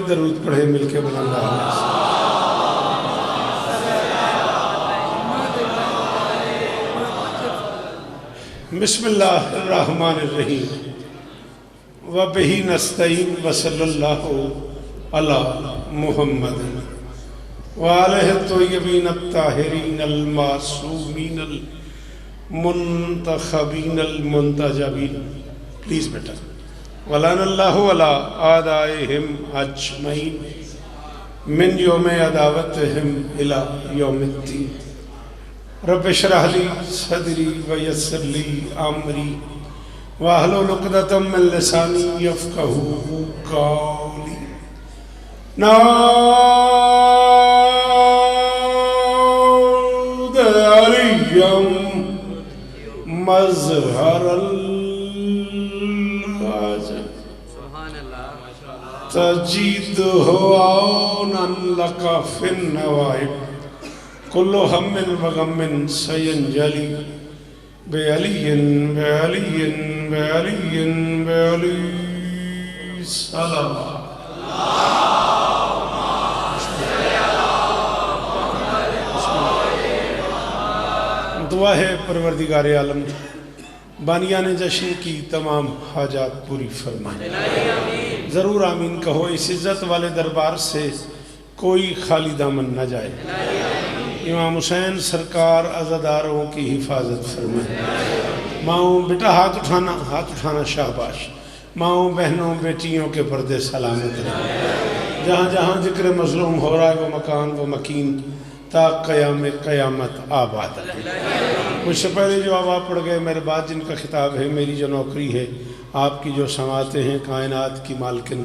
दरूद पढ़े मिलके बुलंद आवाज़ से। बिस्मिल्लाहिर्रहमानिर्रहीम व बिही नस्तईन व सल्लल्लाहु अला मुहम्मद व आलिहि तय्यबीन अत्ताहिरीन अल मासूमीन अल मुंतखबीन अल मुंतजबीन। प्लीज़ बेटा। वलानल्लाहु अला आदाइहिम अजमईन मिन यौम अदावतिहिम इला यौमिद्दीन। रब्बि इश्रह ली सदरी व यस्सिर ली अमरी वाहलुल उक़दतम मिन लिसानी यफ़क़हू क़ौली। नादरियम मज़हरल तजीदहु औनन लका फिन नवाइब कुल्लु हम्मिन व गम्मिन सयंजली बेअलियन बेअलियन बेअलियन बेअली सलाम। दुआ है परवरदिगार आलम बानियाने जश्न की तमाम हाजात पूरी फरमाए। ज़रूर आमीन कहो। इस इज़्ज़त वाले दरबार से कोई खाली दामन न जाए। इमाम हुसैन सरकार अज़ादारों की हिफाजत फरमाए। माओ बेटा हाथ उठाना शाबाश। माओ बहनों बेटियों के पर्दे सलामत रहे। जहाँ जहाँ जिक्र मज़लूम हो रहा है वो मकान वो मकीन ता क़यामत आबाद रहे। मुझसे पहले जो आप पढ़ गए मेरे बाद जिनका खिताब है मेरी जो नौकरी है आपकी जो समातें हैं कायनात की मालकिन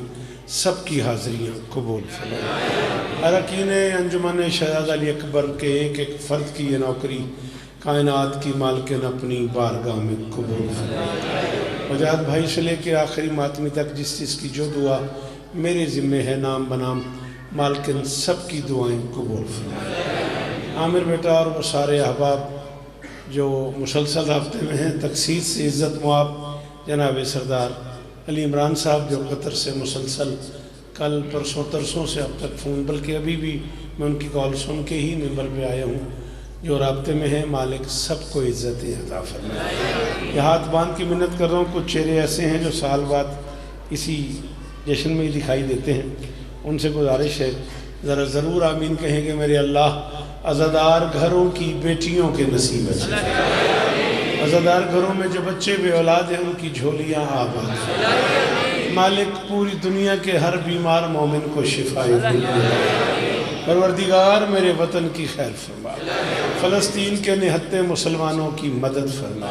सबकी हाज़िरियाँ कबूल फरमाए। अरकीन अंजुमन शहज़ाद अली अकबर के एक एक फ़र्द की ये नौकरी कायनात की मालकिन अपनी बारगाह में कबूल फरमाए। वजाद भाई से लेकर आखिरी मातमी तक जिस चीज़ की जो दुआ मेरे ज़िम्मे है नाम बनाम मालकिन सबकी दुआएँ कबूल फरमाए। आमिर बेटा और वो सारे अहबाब जो मुसलसल राब्ते में हैं तकसीस से इज़्ज़त मुआब जनाब सरदार अली इमरान साहब जो कतर से मुसलसल कल परसों तरसों से अब तक फ़ोन बल्कि अभी भी मैं उनकी कॉल सुन के ही मिंबर पे आया हूँ जो राब्ते में है मालिक सबको इज़्ज़त अता फरमाए। ये हाथ बांध की मिन्नत कर रहा हूँ। कुछ चेहरे ऐसे हैं जो साल बाद इसी जश्न में ही दिखाई देते हैं। उनसे गुजारिश है ज़रा ज़रूर आमीन कहेंगे मेरे अल्लाह अज़ादार घरों की बेटियों के नसीब अच्छे। अज़ादार घरों में जो बच्चे बे औलाद हैं उनकी झोलियाँ आबाद। मालिक पूरी दुनिया के हर बीमार मोमिन को शिफाए परवरदिगार मेरे वतन की खैर फरमा। फ़लस्तीन के निहत्ते मुसलमानों की मदद फरमा।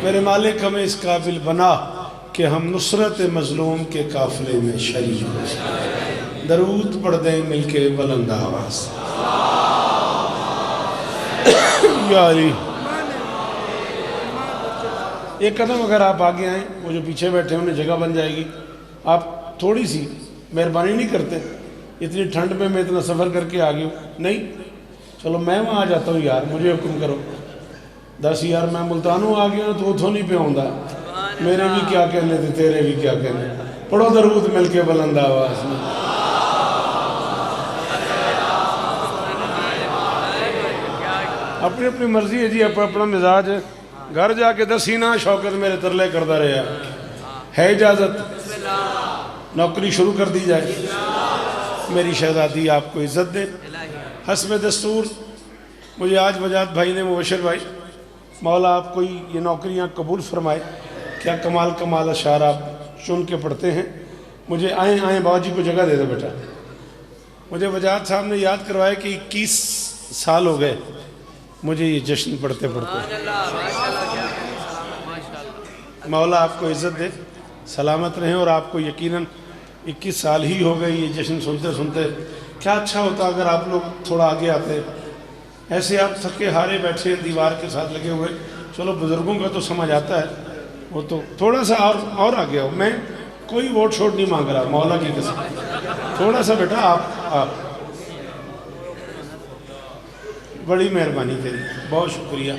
मेरे मालिक हमें इस काबिल बना कि हम नुसरत मज़लूम के काफ़िले में शरीक हो सकें। दरूद पढ़ दें मिलके बुलंद आवाज़ से। यारी एक कदम अगर आप आगे आएँ वो जो पीछे बैठे हैं उन्हें जगह बन जाएगी। आप थोड़ी सी मेहरबानी नहीं करते। इतनी ठंड में मैं इतना सफ़र करके आ गया हूँ। नहीं चलो मैं वहाँ आ जाता हूँ यार मुझे हुक्म करो। दस यार मैं मुल्तानों आ गया तो उथों नहीं पे आऊँगा। मेरे भी क्या कहने थे तेरे भी क्या कहने। पढ़ो दरूद मिल के बुलंद आवाज़ में। अपनी अपनी मर्जी है जी अपना मिजाज है। घर जाके दसी ना शौकत मेरे तरले करता रहा है इजाज़त नौकरी शुरू कर दी जाए। मेरी शहज़ादी आपको इज़्ज़त दे। हस्ब दस्तूर मुझे आज वजाद भाई ने मुबशर भाई मौला आपको ये नौकरियाँ कबूल फरमाए। क्या कमाल कमाल अशार आप चुन के पढ़ते हैं। मुझे आए बाबूजी को जगह दे दो बेटा। मुझे वजाद साहब ने याद करवाया कि 21 साल हो गए मुझे ये जश्न पढ़ते पढ़ते। मौला आपको इज़्ज़त दे सलामत रहें और आपको यकीनन 21 साल ही हो गए ये जश्न सुनते सुनते। क्या अच्छा होता अगर आप लोग थोड़ा आगे आते। ऐसे आप थके हारे बैठे दीवार के साथ लगे हुए। चलो बुज़ुर्गों का तो समझ आता है वो तो थोड़ा सा और आगे आओ। मैं कोई वोट शोट नहीं मांग रहा मौला की कसम। थोड़ा सा बेटा आप बड़ी मेहरबानी तेरी बहुत शुक्रिया।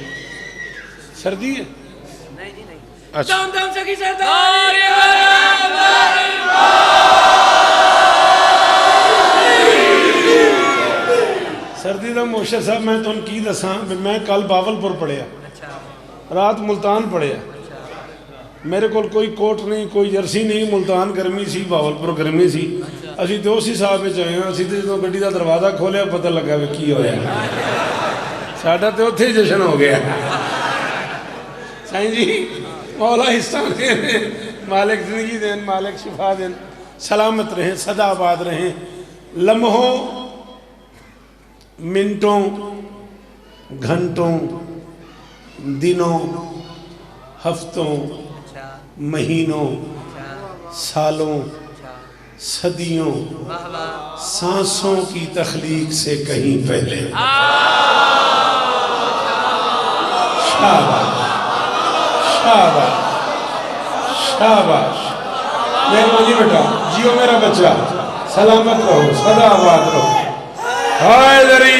सर्दी है अच्छा सर्दी का मोशा साहब मैं तुम की दसा मैं कल बावलपुर पढ़िया रात मुल्तान पढ़िया मेरे को कोई कोट नहीं कोई जर्सी नहीं मुल्तान गर्मी सी बावलपुर गर्मी सी असी तो उस हिसाब से आए हाँ असी तो जो गड्डी का दरवाजा खोलिया पता लगा भी की होया साडा तो उत्थे ही जश्न हो गया साईं जी मौला हिस्सा देन मालिक जिंदगी देन मालिक शिफा देन सलामत रहें सदा आबाद रहें लम्हों मिनटों घंटों दिनों हफ्तों महीनों सालों सदियों सांसों की तख्लीक से कहीं पहले शाबाश शाबाश शाबाश मेहरबानी बेटा जियो मेरा बच्चा सलामत रहो सदा आबाद रहो हायदरी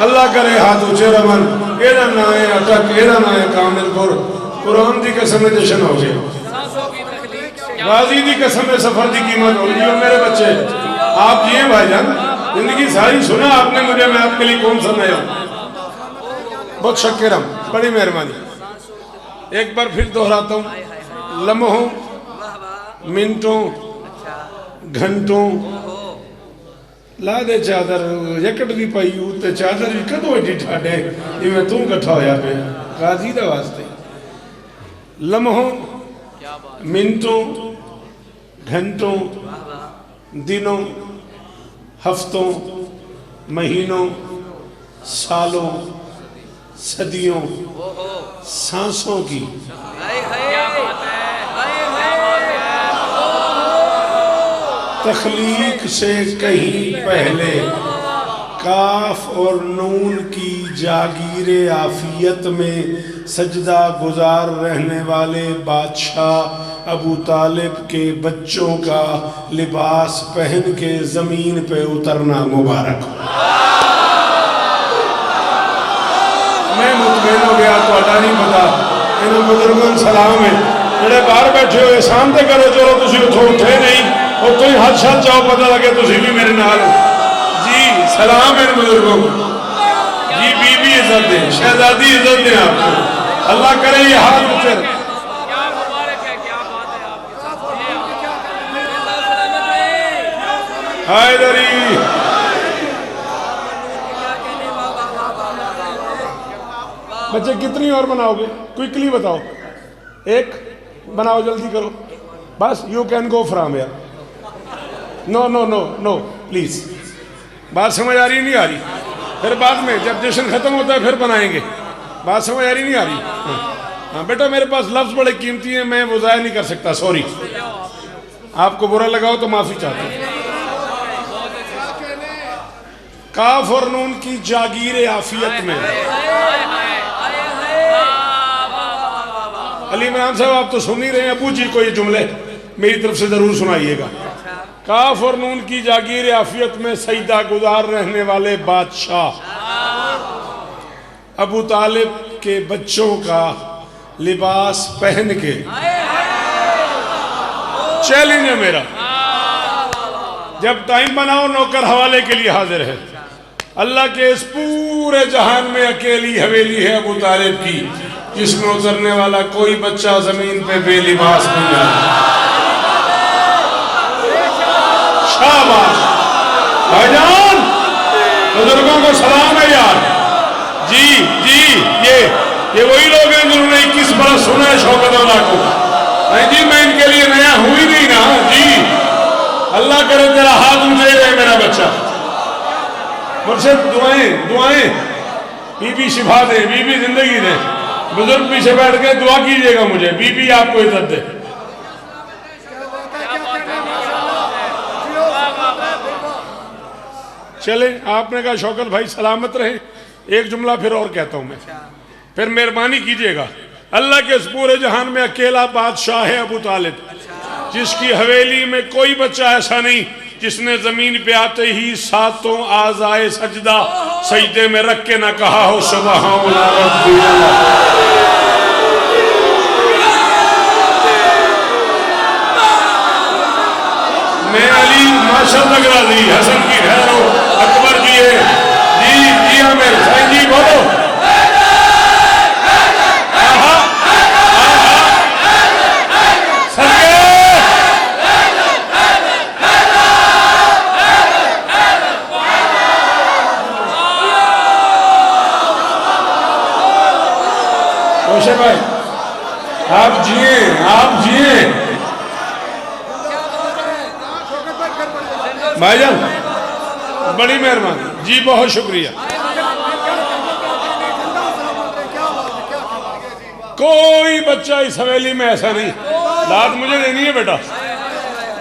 अल्लाह करे हाथ ऊंचे रमन एदा ना है अटक एदा ना है कामिलपुर कुरान की कसम जश्न हो गया गाजी की कसम सफर की कीमत हो गई मेरे बच्चे आप जिए भाईजान जिंदगी सारी सुना आपने मुझे मैं आपके लिए कौन सा नया बहुत शक्करम बड़ी मेहरबानी एक बार फिर दोहराता हूँ लम्हों मिनटों घंटों ला दे चादर जैकट भी पाई उत्ते चादर भी कदों एडी ठाडे जिवें तू कट्ठा होया पे गाजी दा वास्ते लम्हों मिनटों घंटों दिनों हफ्तों महीनों सालों सदियों सांसों की तख्लीक से कहीं पहले काफ और नून की जागीर आफियत में सजदा गुजार रहने वाले बादशाह अबू तालिब के बच्चों का लिबास पहन के जमीन पे उतरना मुबारक हो। मैं मुतमईन हो गया तो नहीं पता इन्होंने बुजुर्गों सलाम है जेडे बाहर बैठे हुए सामने करो चलो तुम उठो उठे नहीं उतो ही हद शद जाओ पता लगे तुम भी मेरे नाल जी सलाम है बुजुर्गों को जी बीबी इज्जत दे शहजादी इज्जत दे आपको अल्लाह करे ये हाथ ऊंचे हैदरी बच्चे कितनी और बनाओगे क्विकली बताओ एक बनाओ जल्दी करो बस यू कैन गो फ्रॉम यार no no no no please बात समझ आ रही नहीं आ रही फिर बाद में जब जश्न खत्म होता है फिर बनाएंगे बात समझ आ रही नहीं आ रही हाँ बेटा मेरे पास लफ्ज बड़े कीमती हैं मैं वो ज़ाया नहीं कर सकता सॉरी आपको बुरा लगाओ तो माफी चाहता हूँ काफ और नून की जागीर आफियत में अली इमरान साहब आप तो सुन ही रहे हैं अबू जी को ये जुमले मेरी तरफ से जरूर सुनाइएगा काफ और नून की जागीर आफियत में सजदा गुजार रहने वाले बादशाह अबू तालिब के बच्चों का लिबास पहन के चैलेंज है मेरा जब टाइम बनाओ नौकर हवाले के लिए हाजिर है अल्लाह के इस पूरे जहान में अकेली हवेली है अबू तालिब की जिसमें उतरने वाला कोई बच्चा जमीन पे बेलिबास नहीं है शाबाश भाईजान बुजुर्गों को सलाम है यार जी जी ये वही लोग हैं जिन्होंने 21 बरस सुना है शौकत अल्लाह को नहीं जी मैं इनके लिए नया हुई नहीं ना जी अल्लाह करे तेरा हाथ ऊंचे रहे मेरा बच्चा मुझसे दुआएं दुआएं बीबी शिफा दे बीबी जिंदगी दे बुजुर्ग पीछे बैठ के दुआ कीजिएगा मुझे बीबी आपको इज्जत दे चले आपने कहा शौकत भाई सलामत रहे एक जुमला फिर और कहता हूं मैं फिर मेहरबानी कीजिएगा अल्लाह के इस पूरे जहान में अकेला बादशाह है अबू तालिब जिसकी हवेली में कोई बच्चा ऐसा नहीं जिसने जमीन पे आते ही सातों आज़ाए सजदा सजदे में रख के ना कहा हो सुभान मैं अली माशा तक राजी हसन की खैर हो अकबर जी है जी आमिर साईं जी बोलो भाई आप जिए भाईजान बड़ी मेहरबानी जी बहुत शुक्रिया। कोई बच्चा इस हवेली में ऐसा नहीं दाद मुझे देनी है बेटा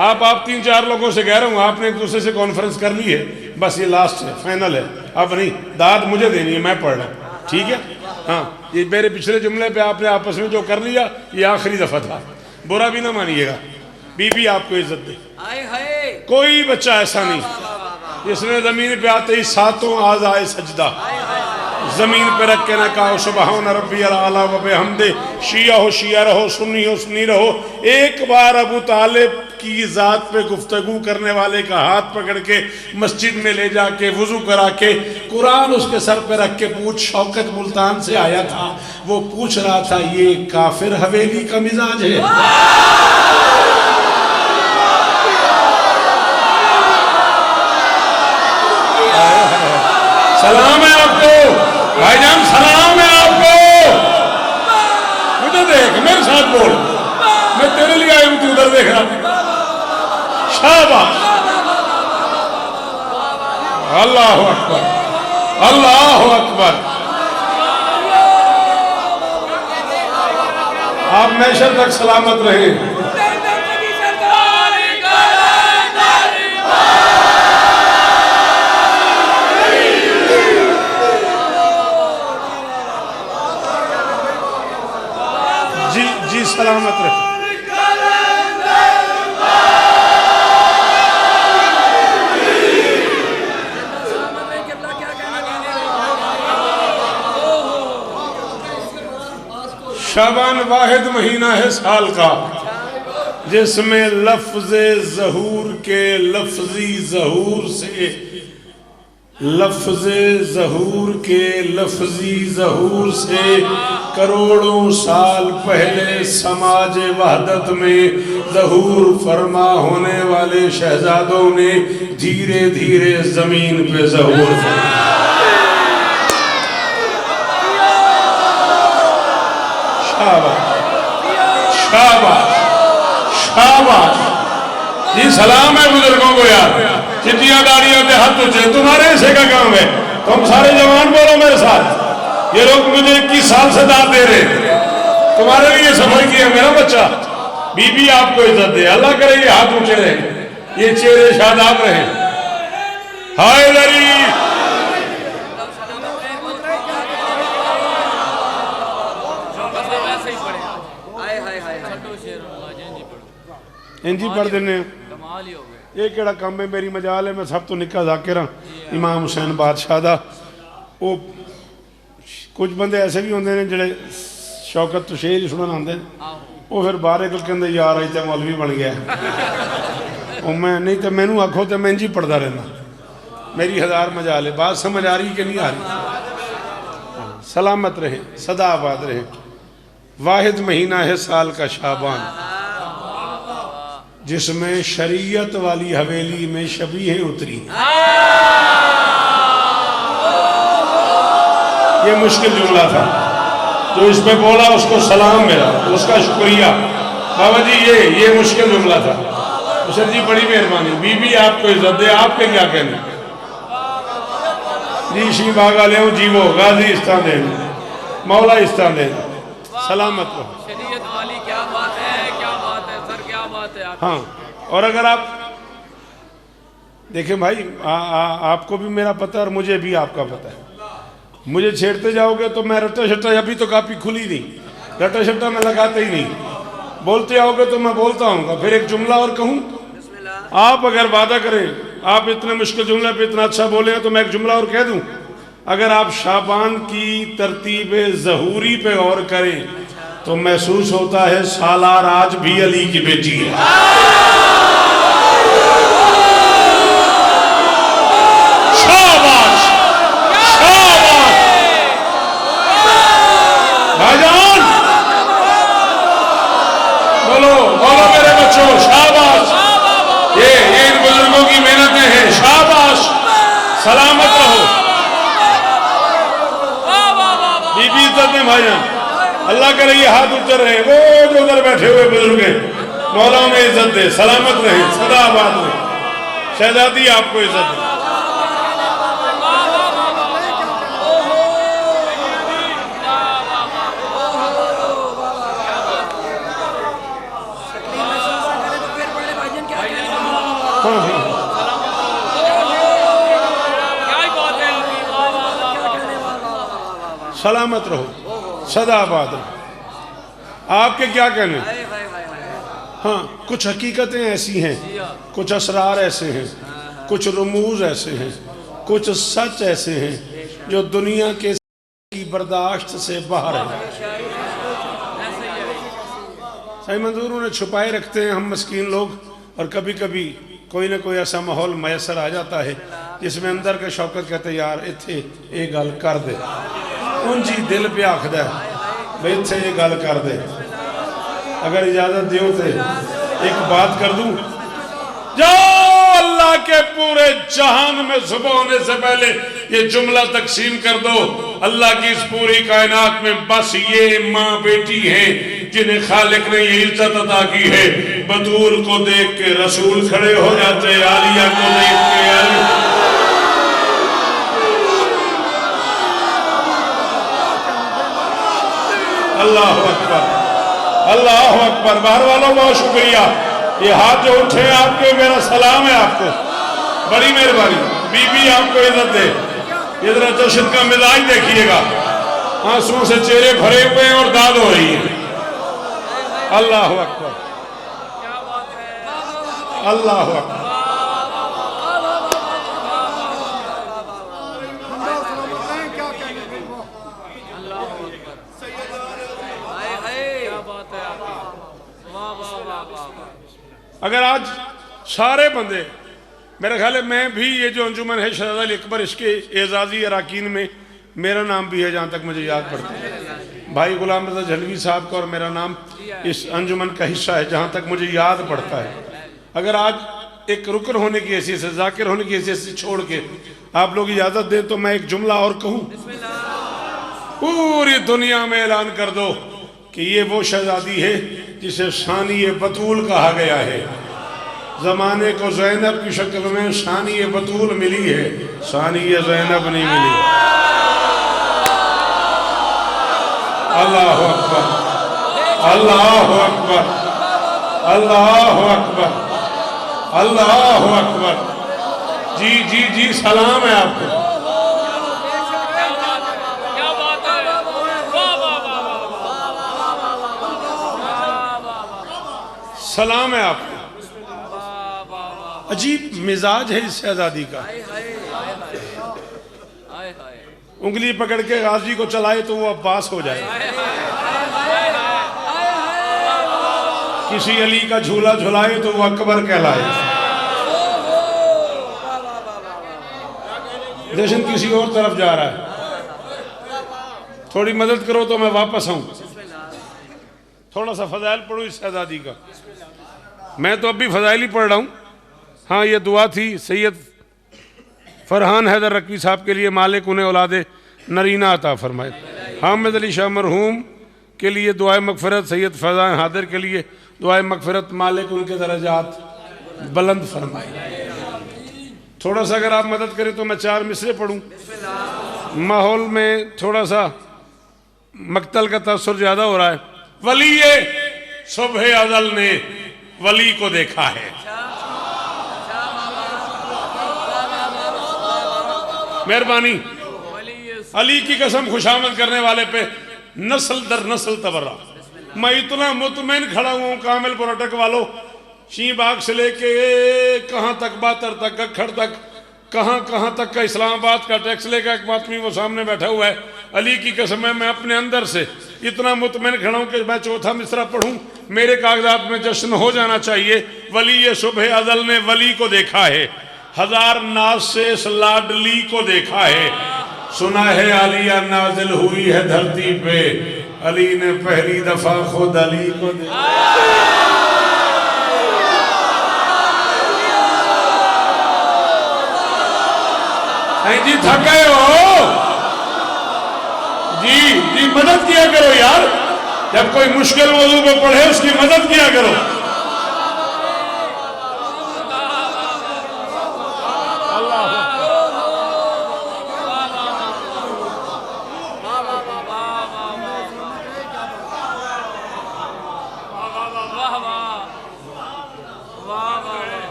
आप 3-4 लोगों से कह रहा हूँ आपने एक दूसरे से कॉन्फ्रेंस कर ली है बस ये लास्ट है फाइनल है अब नहीं दाद मुझे देनी है मैं पढ़ रहा हूँ ठीक है। हाँ ये मेरे पिछले जुमले पे आपने आपस में जो कर लिया ये आखिरी दफा था बुरा भी ना मानिएगा बीबी आपको इज्जत दे कोई बच्चा ऐसा नहीं जिसने जमीन पे आते ही 7 आज़ाए सजदा जमीन पे रख के ना कहा सुबहान रब्बी आला व बिहम्दे शिया हो शिया रहो सुन्नी हो सुन्नी रहो। एक बार अबू तालिब की जात पे गुफ्तगू करने वाले का हाथ पकड़ के मस्जिद में ले जाके वुजू करा के कुरान उसके सर पे रख के पूछ शौकत मुल्तान से आया था वो पूछ रहा था ये काफिर हवेली का मिजाज है। सलाम है आपको भाईजान सलाम है आपको मुझे देख मेरे साथ बोल मैं तेरे लिए आई हूं तू उधर देख रहा शाबाश अल्लाह अकबर अल्लाह अकबर। आप मैशर तक सलामत रहे। जी सलामत रहे। शाबान वाहिद महीना है साल का जिसमें लफ्ज़े ज़हूर के लफ्ज़ी ज़हूर से लफ्ज़े ज़हूर के लफ्ज़ी ज़हूर से करोड़ों साल पहले समाज वहदत में ज़हूर फरमा होने वाले शहजादों ने धीरे धीरे ज़मीन पे ज़हूर फरमा। शाबाश शाबाश शाबाश जी सलाम है बुजुर्गों को यार चिट्टियां दाढ़ियों पे हाथ ऊंचे तुम्हारे हिस्से का काम है तुम सारे जवान बोलो मेरे साथ ये लोग मुझे 21 साल से दाद दे रहे तुम्हारे लिए सफर किया मेरा बच्चा बीबी आपको इज्जत दे अल्लाह करे ये हाथ ऊंचे रहे ये चेहरे शादाब रहे। हाय दरी इंजी पढ़ देने ये केड़ा काम है मेरी मजाल है मैं सब तो निक्का जाकिर हाँ इमाम हुसैन बादशाह दा वो कुछ बंदे ऐसे भी होंगे ने जेड़े शौकत तो शेर सुनन आते वो फिर बाहर निकल कहते यार अज तो मौलवी बन गया वो मैं नहीं तो मैनू आखो तो मैं इंजी पढ़ता रहना मेरी हज़ार मजाल है बात समझ आ रही कि नहीं आ रही। सलामत रहे सदा आबाद रहे। वाहिद महीना है साल का शाबान जिसमें शरीयत वाली हवेली में शबीहें उतरी। ये मुश्किल जुमला था जो इस पे बोला उसको सलाम मिला उसका शुक्रिया बाबा जी ये मुश्किल जुमला था। सर जी बड़ी मेहरबानी बीबी आपको इज्जत दे आपके क्या कहने जी शी बागा ले जीवो गाजी इस्तान दे मौला इस्तान दे सलामत रहो। शरीयत वाली क्या बात है सर क्या बात है हाँ और अगर आप देखें भाई आपको भी मेरा पता है और मुझे भी आपका पता है मुझे छेड़ते जाओगे तो मैं रट्टा शट्टा अभी तो कापी खुली नहीं रट्टा शट्टा मैं लगाते ही नहीं बोलते आओगे तो मैं बोलता हूँ फिर एक जुमला और कहूँ आप अगर वादा करें आप इतने मुश्किल जुमले पे इतना अच्छा बोले तो मैं एक जुमला और कह दूं अगर आप शाबान की तरतीब ज़हूरी पे गौर करें तो महसूस होता है सालार आज भी अली की बेटी है। सलामत रहो। बीबी इज्जत में भाईजान, अल्लाह करे ये हाथ ऊंचे रहे, वो जो उधर बैठे हुए बुजुर्ग हैं, मौला में इज्जत दे, सलामत रहे, सदा आबाद रहे। शहजादी आपको इज्जत दे। सलामत रहो, सदा आबाद रहो। आपके क्या कहने? हाँ, कुछ हकीकतें ऐसी हैं, कुछ असरार ऐसे हैं, कुछ रमूज ऐसे हैं, कुछ सच ऐसे हैं जो दुनिया के की बर्दाश्त से बाहर है। सही मंजूर उन्हें छुपाए रखते हैं हम मस्कीन लोग, और कभी कभी कोई ना कोई ऐसा माहौल मैसर आ जाता है जिसमें अंदर के शौकत कहते यार इत्थे ये गल कर दे, उंजी दिल पे आखद भाई इत्थे ये गल कर दे। अगर इजाजत दियो तो एक बात कर दूं, जाओ अल्लाह के पूरे जहान में सुबह होने से पहले ये जुमला तकसीम कर दो, अल्लाह की इस पूरी कायनात में बस ये माँ बेटी है जिन्हें खालिक ने ये इज्जत अता की है। बतूल को देख के रसूल खड़े हो जाते, आलिया को देख के अल्लाह अकबर, अल्लाह अकबर। बाहर वालों बहुत शुक्रिया, ये हाथ जो उठे आपके, मेरा सलाम है आपको, बड़ी मेहरबानी। बीबी आपको इज्जत दे। ये जरा जश्न का मिजाज देखिएगा, आंसुओं से चेहरे भरे हुए हैं और दाद हो रही है। अल्लाह अकबर, अल्लाह अकबर। अगर आज सारे बंदे, मेरा ख्याल है मैं भी, ये जो अंजुमन है शहजाद अकबर, इसके एजाजी अराकीन में मेरा नाम भी है, जहाँ तक मुझे याद पड़ता है। भाई गुलाम रज़ा झलवी साहब का और मेरा नाम इस अंजुमन का हिस्सा है, जहाँ तक मुझे याद पड़ता है। अगर आज एक रुकन होने की हैसियत से, जाकिर होने की हैसियत से छोड़ के आप लोग इजाज़त दें तो मैं एक जुमला और कहूँ, पूरी दुनिया में ऐलान कर दो कि ये वो शहजादी है जिसे शानी बतूल कहा गया है। ज़माने को ज़ैनब की शक्ल में शानी बतूल मिली है, शानी ज़ैनब नहीं मिली। अल्लाह अकबर, अल्लाह अकबर, अल्लाह अकबर, अल्लाह अकबर। जी जी जी, सलाम है आपको। सलाम है आपको। अजीब मिजाज है इस शहजादी का, उंगली पकड़ के गाजी को चलाए तो वो अब्बास हो जाए, किसी अली का झूला झुलाए तो वो अकबर कहलाए। जश्न किसी और तरफ जा रहा है, थोड़ी मदद करो तो मैं वापस आऊं। थोड़ा सा फजाइल पढ़ो इस शहजादी का। मैं तो अब भी फजाइल ही पढ़ रहा हूँ। हाँ, ये दुआ थी सैयद फरहान हैदर रकवी साहब के लिए, मालिक उन्हें औलादे नरीना अता फरमाए। हामिद अली शाह मरहूम के लिए दुआए मगफिरत, सैयद फैज़ान हादिर के लिए दुआए मगफिरत, मालिक उनके दरजात बुलंद फरमाए। थोड़ा सा अगर आप मदद करें तो मैं 4 मिसरे पढ़ूँ। माहौल में थोड़ा सा मक्तल का तअस्सुर ज़्यादा हो रहा है। वली सुबह अज़ल ने वली को देखा है, मेहरबानी। अली की कसम, खुशामद करने वाले पे नस्ल दर नस्ल तबर्रा। मैं इतना मुतमैन खड़ा हुआ हूँ कामिल पुरटक वालों, शीबाग से लेके कहाँ तक, बातर तक, अखड़ तक, कहाँ तक का इस्लामाबाद का टैक्स लेकर एक आदमी वो सामने बैठा हुआ है। अली की कसम है, मैं अपने अंदर से इतना मुतमैन खड़ा हूं कि मैं चौथा मिसरा पढ़ूं, मेरे कागजात में जश्न हो जाना चाहिए। वली सुबह अज़ल ने वली को देखा है, हजार नाज से इस लाडली को देखा है। सुना है आलिया नाजिल हुई है धरती पे, अली ने पहली दफा खुद अली को देखा। जी थक गए हो जी मदद किया करो यार, जब कोई मुश्किल मौजू पे पढ़े उसकी मदद किया करो।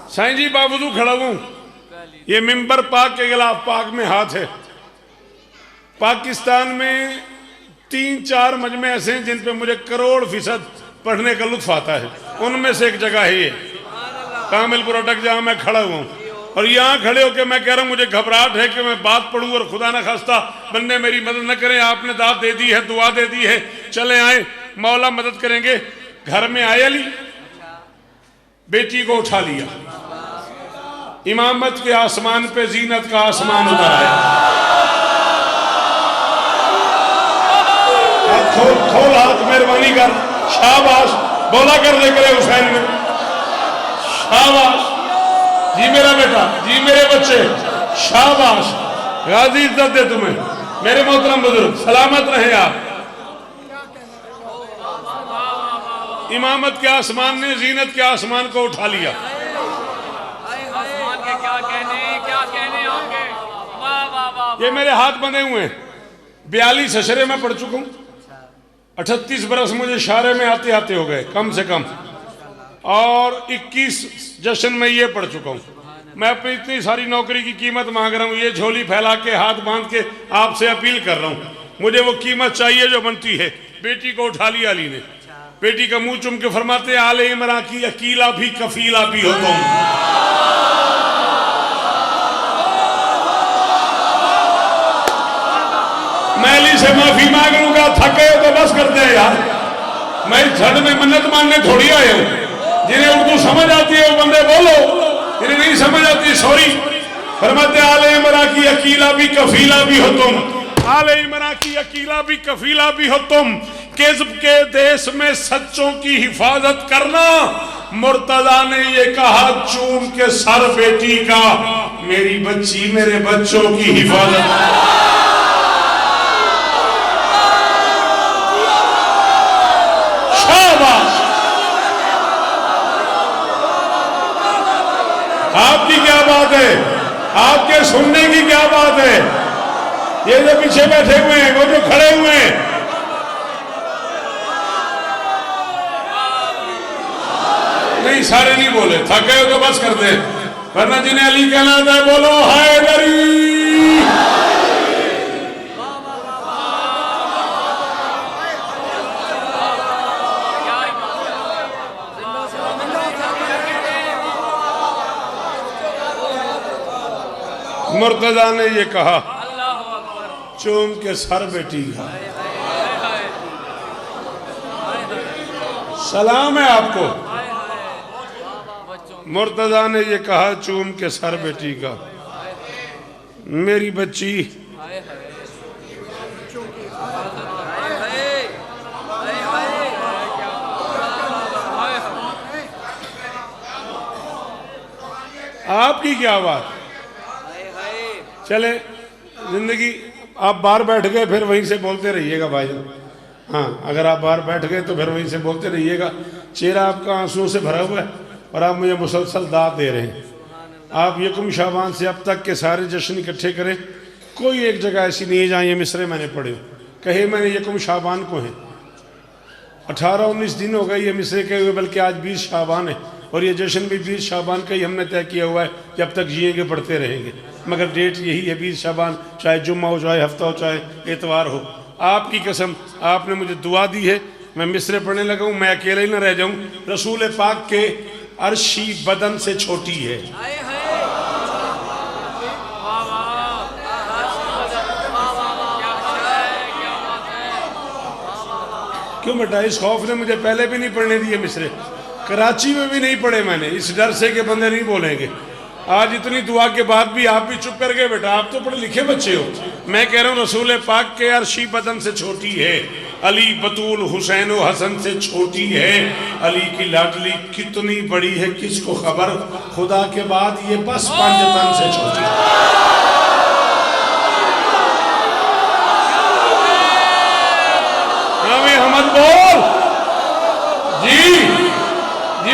साईं जी बावजूद खड़ा हूं, ये मिंबर पाक के खिलाफ पाक में हाथ है। पाकिस्तान में 3-4 मजमे ऐसे हैं जिन पे मुझे करोड़% पढ़ने का लुत्फ आता है, उनमें से एक जगह है ये कामिलपुर अटक, जहां मैं खड़ा हुआ हूं। और यहाँ खड़े होकर मैं कह रहा हूं मुझे घबराहट है कि मैं बात पढ़ूं और खुदा ना खास्ता बंदे मेरी मदद न करें। आपने दाद दे दी है, दुआ दे दी है, चले आए, मौला मदद करेंगे। घर में आए अली, बेटी को उठा लिया, इमामत के आसमान पे जीनत का आसमान उतर आया। खोल खोल हाथ, मेहरबानी कर, शाबाश, बोला कर दे करे हुसैन में, शाबाश जी मेरा बेटा, जी मेरे बच्चे, शाबाश, गाजी इज्जत दे तुम्हें मेरे मोहतरम बुजुर्ग, सलामत रहे आप। इमामत के आसमान ने जीनत के आसमान को उठा लिया। ये मेरे हाथ बंधे हुए हैं, 42 अशरे में पढ़ चुका हूं, 38 बरस मुझे शारे में आते आते हो गए कम से कम, और 21 जश्न में ये पढ़ चुका हूं। मैं अपनी इतनी सारी नौकरी की कीमत मांग रहा हूं, ये झोली फैला के हाथ बांध के आपसे अपील कर रहा हूं, मुझे वो कीमत चाहिए जो बनती है। बेटी को उठा लिया अली ने, बेटी का मुंह चुम के फरमाते आले इमरान की अकीला भी कफीला भी हो तुम। मैं अली से माफी मांग लूंगा, थके हो तो बस करते हैं यार, मैं झड़ में मन्नत मांगने थोड़ी आया हूं। जिन्हें उर्दू समझ आती है वो बंदे बोलो, जिन्हें नहीं समझ आती सॉरी। फरमाते आले इमरान की अकीला भी कफीला भी हो तुम, आले इमरान की अकीला भी कफीला भी हो तुम। किज़्ब के देश में सच्चों की हिफाजत करना, मुर्तजा ने ये कहा चूम के सर बेटी का, मेरी बच्ची मेरे बच्चों की हिफाजत। आपकी क्या बात है, आपके सुनने की क्या बात है। ये जो पीछे बैठे हुए हैं, वो जो खड़े हुए हैं, नहीं सारे नहीं बोले, थके हो तो बस कर दे, वरना जिन्हें अली कहना था बोलो हैदरी। मुर्तजा ने ये कहा चूम के सर बेटी का, सलाम है आपको। मुर्तजा ने ये कहा चूम के सर बेटी का, मेरी बच्ची आपकी क्या बात। चले जिंदगी, आप बाहर बैठ गए फिर वहीं से बोलते रहिएगा भाई। हाँ, अगर आप बाहर बैठ गए तो फिर वहीं से बोलते रहिएगा। चेहरा आपका आंसुओं से भरा हुआ है और आप मुझे मुसलसल दाद दे रहे हैं। आप यकम शाबान से अब तक के सारे जश्न इकट्ठे करें, कोई एक जगह ऐसी नहीं है जहाँ ये मिसरे मैंने पढ़े कहे मैंने यकम शाबान को है। 18-19 दिन हो गए ये मिसरे कहे हुए, बल्कि आज 20 शाबान है और ये जश्न भी 20 शाबान का ही हमने तय किया हुआ है, जब तक जिएंगे पढ़ते रहेंगे। मगर डेट यही है 20 शाबान, चाहे जुम्मा हो, चाहे हफ्ता हो, चाहे एतवार हो। आपकी कसम, आपने मुझे दुआ दी है, मैं मिसरे पढ़ने लगा हूँ, मैं अकेले ही ना रह जाऊँ। रसूल पाक के अर्शी बदन से छोटी है। क्यों बेटा, इस खौफ ने मुझे पहले भी नहीं पढ़ने दिए मिसरे, कराची में भी नहीं पढ़े मैंने, इस डर से कि बंदे नहीं बोलेंगे। आज इतनी दुआ के बाद भी आप भी चुप कर गए। बेटा आप तो पढ़े लिखे बच्चे हो, मैं कह रहा हूँ रसूल पाक के अर्शी बदन से छोटी है, अली बतूल हुसैन व हसन से छोटी है। अली की लाडली कितनी बड़ी है किसको खबर, खुदा के बाद ये बस 5 तन से छोटी है।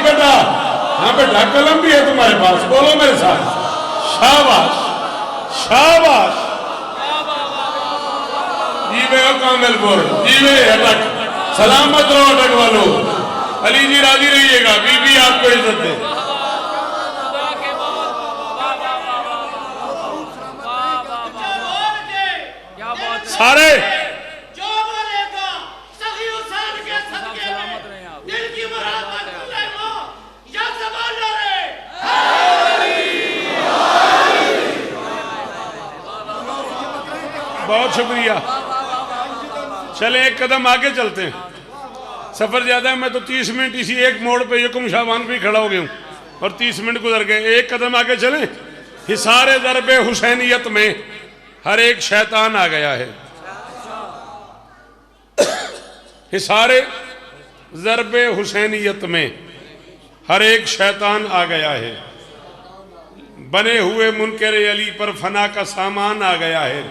बेटा, हाँ बेटा कलम भी है तुम्हारे पास, बोलो मेरे साथ, शाबाश शाबाश। जीवे हो कामिलपुर, जीवे अटक, सलामत रहो अटक वालों। अली जी राजी रहिएगा, बीबी आपको इज्जत दे। सारे जो बोलेगा सही हुसैन के सदके में दिल की मुराद पूरे हो या ज़बान लड़े। बहुत शुक्रिया। चले एक कदम आगे चलते हैं, सफर ज्यादा है। मैं तो 30 मिनट इसी एक मोड़ पे यकुम शाबान पे खड़ा हो गया हूँ और 30 मिनट गुजर गए। एक कदम आगे चले। हिसारे ज़रबे हुसैनियत में हर एक शैतान आ गया है। हिसारे ज़रबे हुसैनियत में हर एक शैतान आ गया है। बने हुए मुनकर अली पर फना का सामान आ गया है।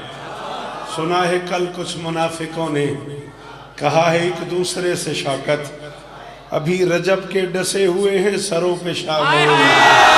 सुना है कल कुछ मुनाफिकों ने कहा है एक दूसरे से शौकत, अभी रजब के डसे हुए हैं सरों पे शाबान।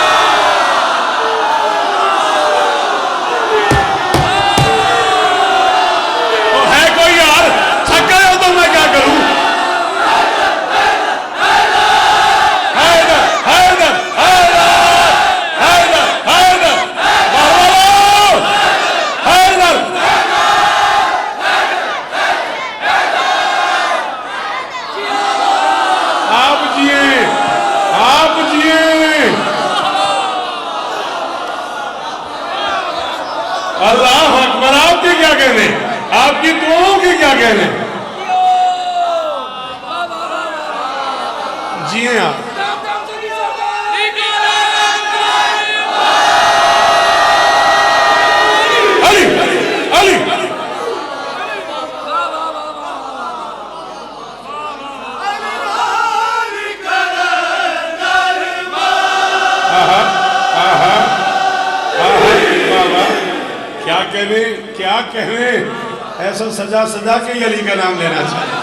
अल्लाह अकबर। आपके क्या कहने, आपकी दुआओं के क्या कहने। जी हाँ, अली अली क्या कहने। ऐसा सजा सजा के अली का नाम लेना चाहिए।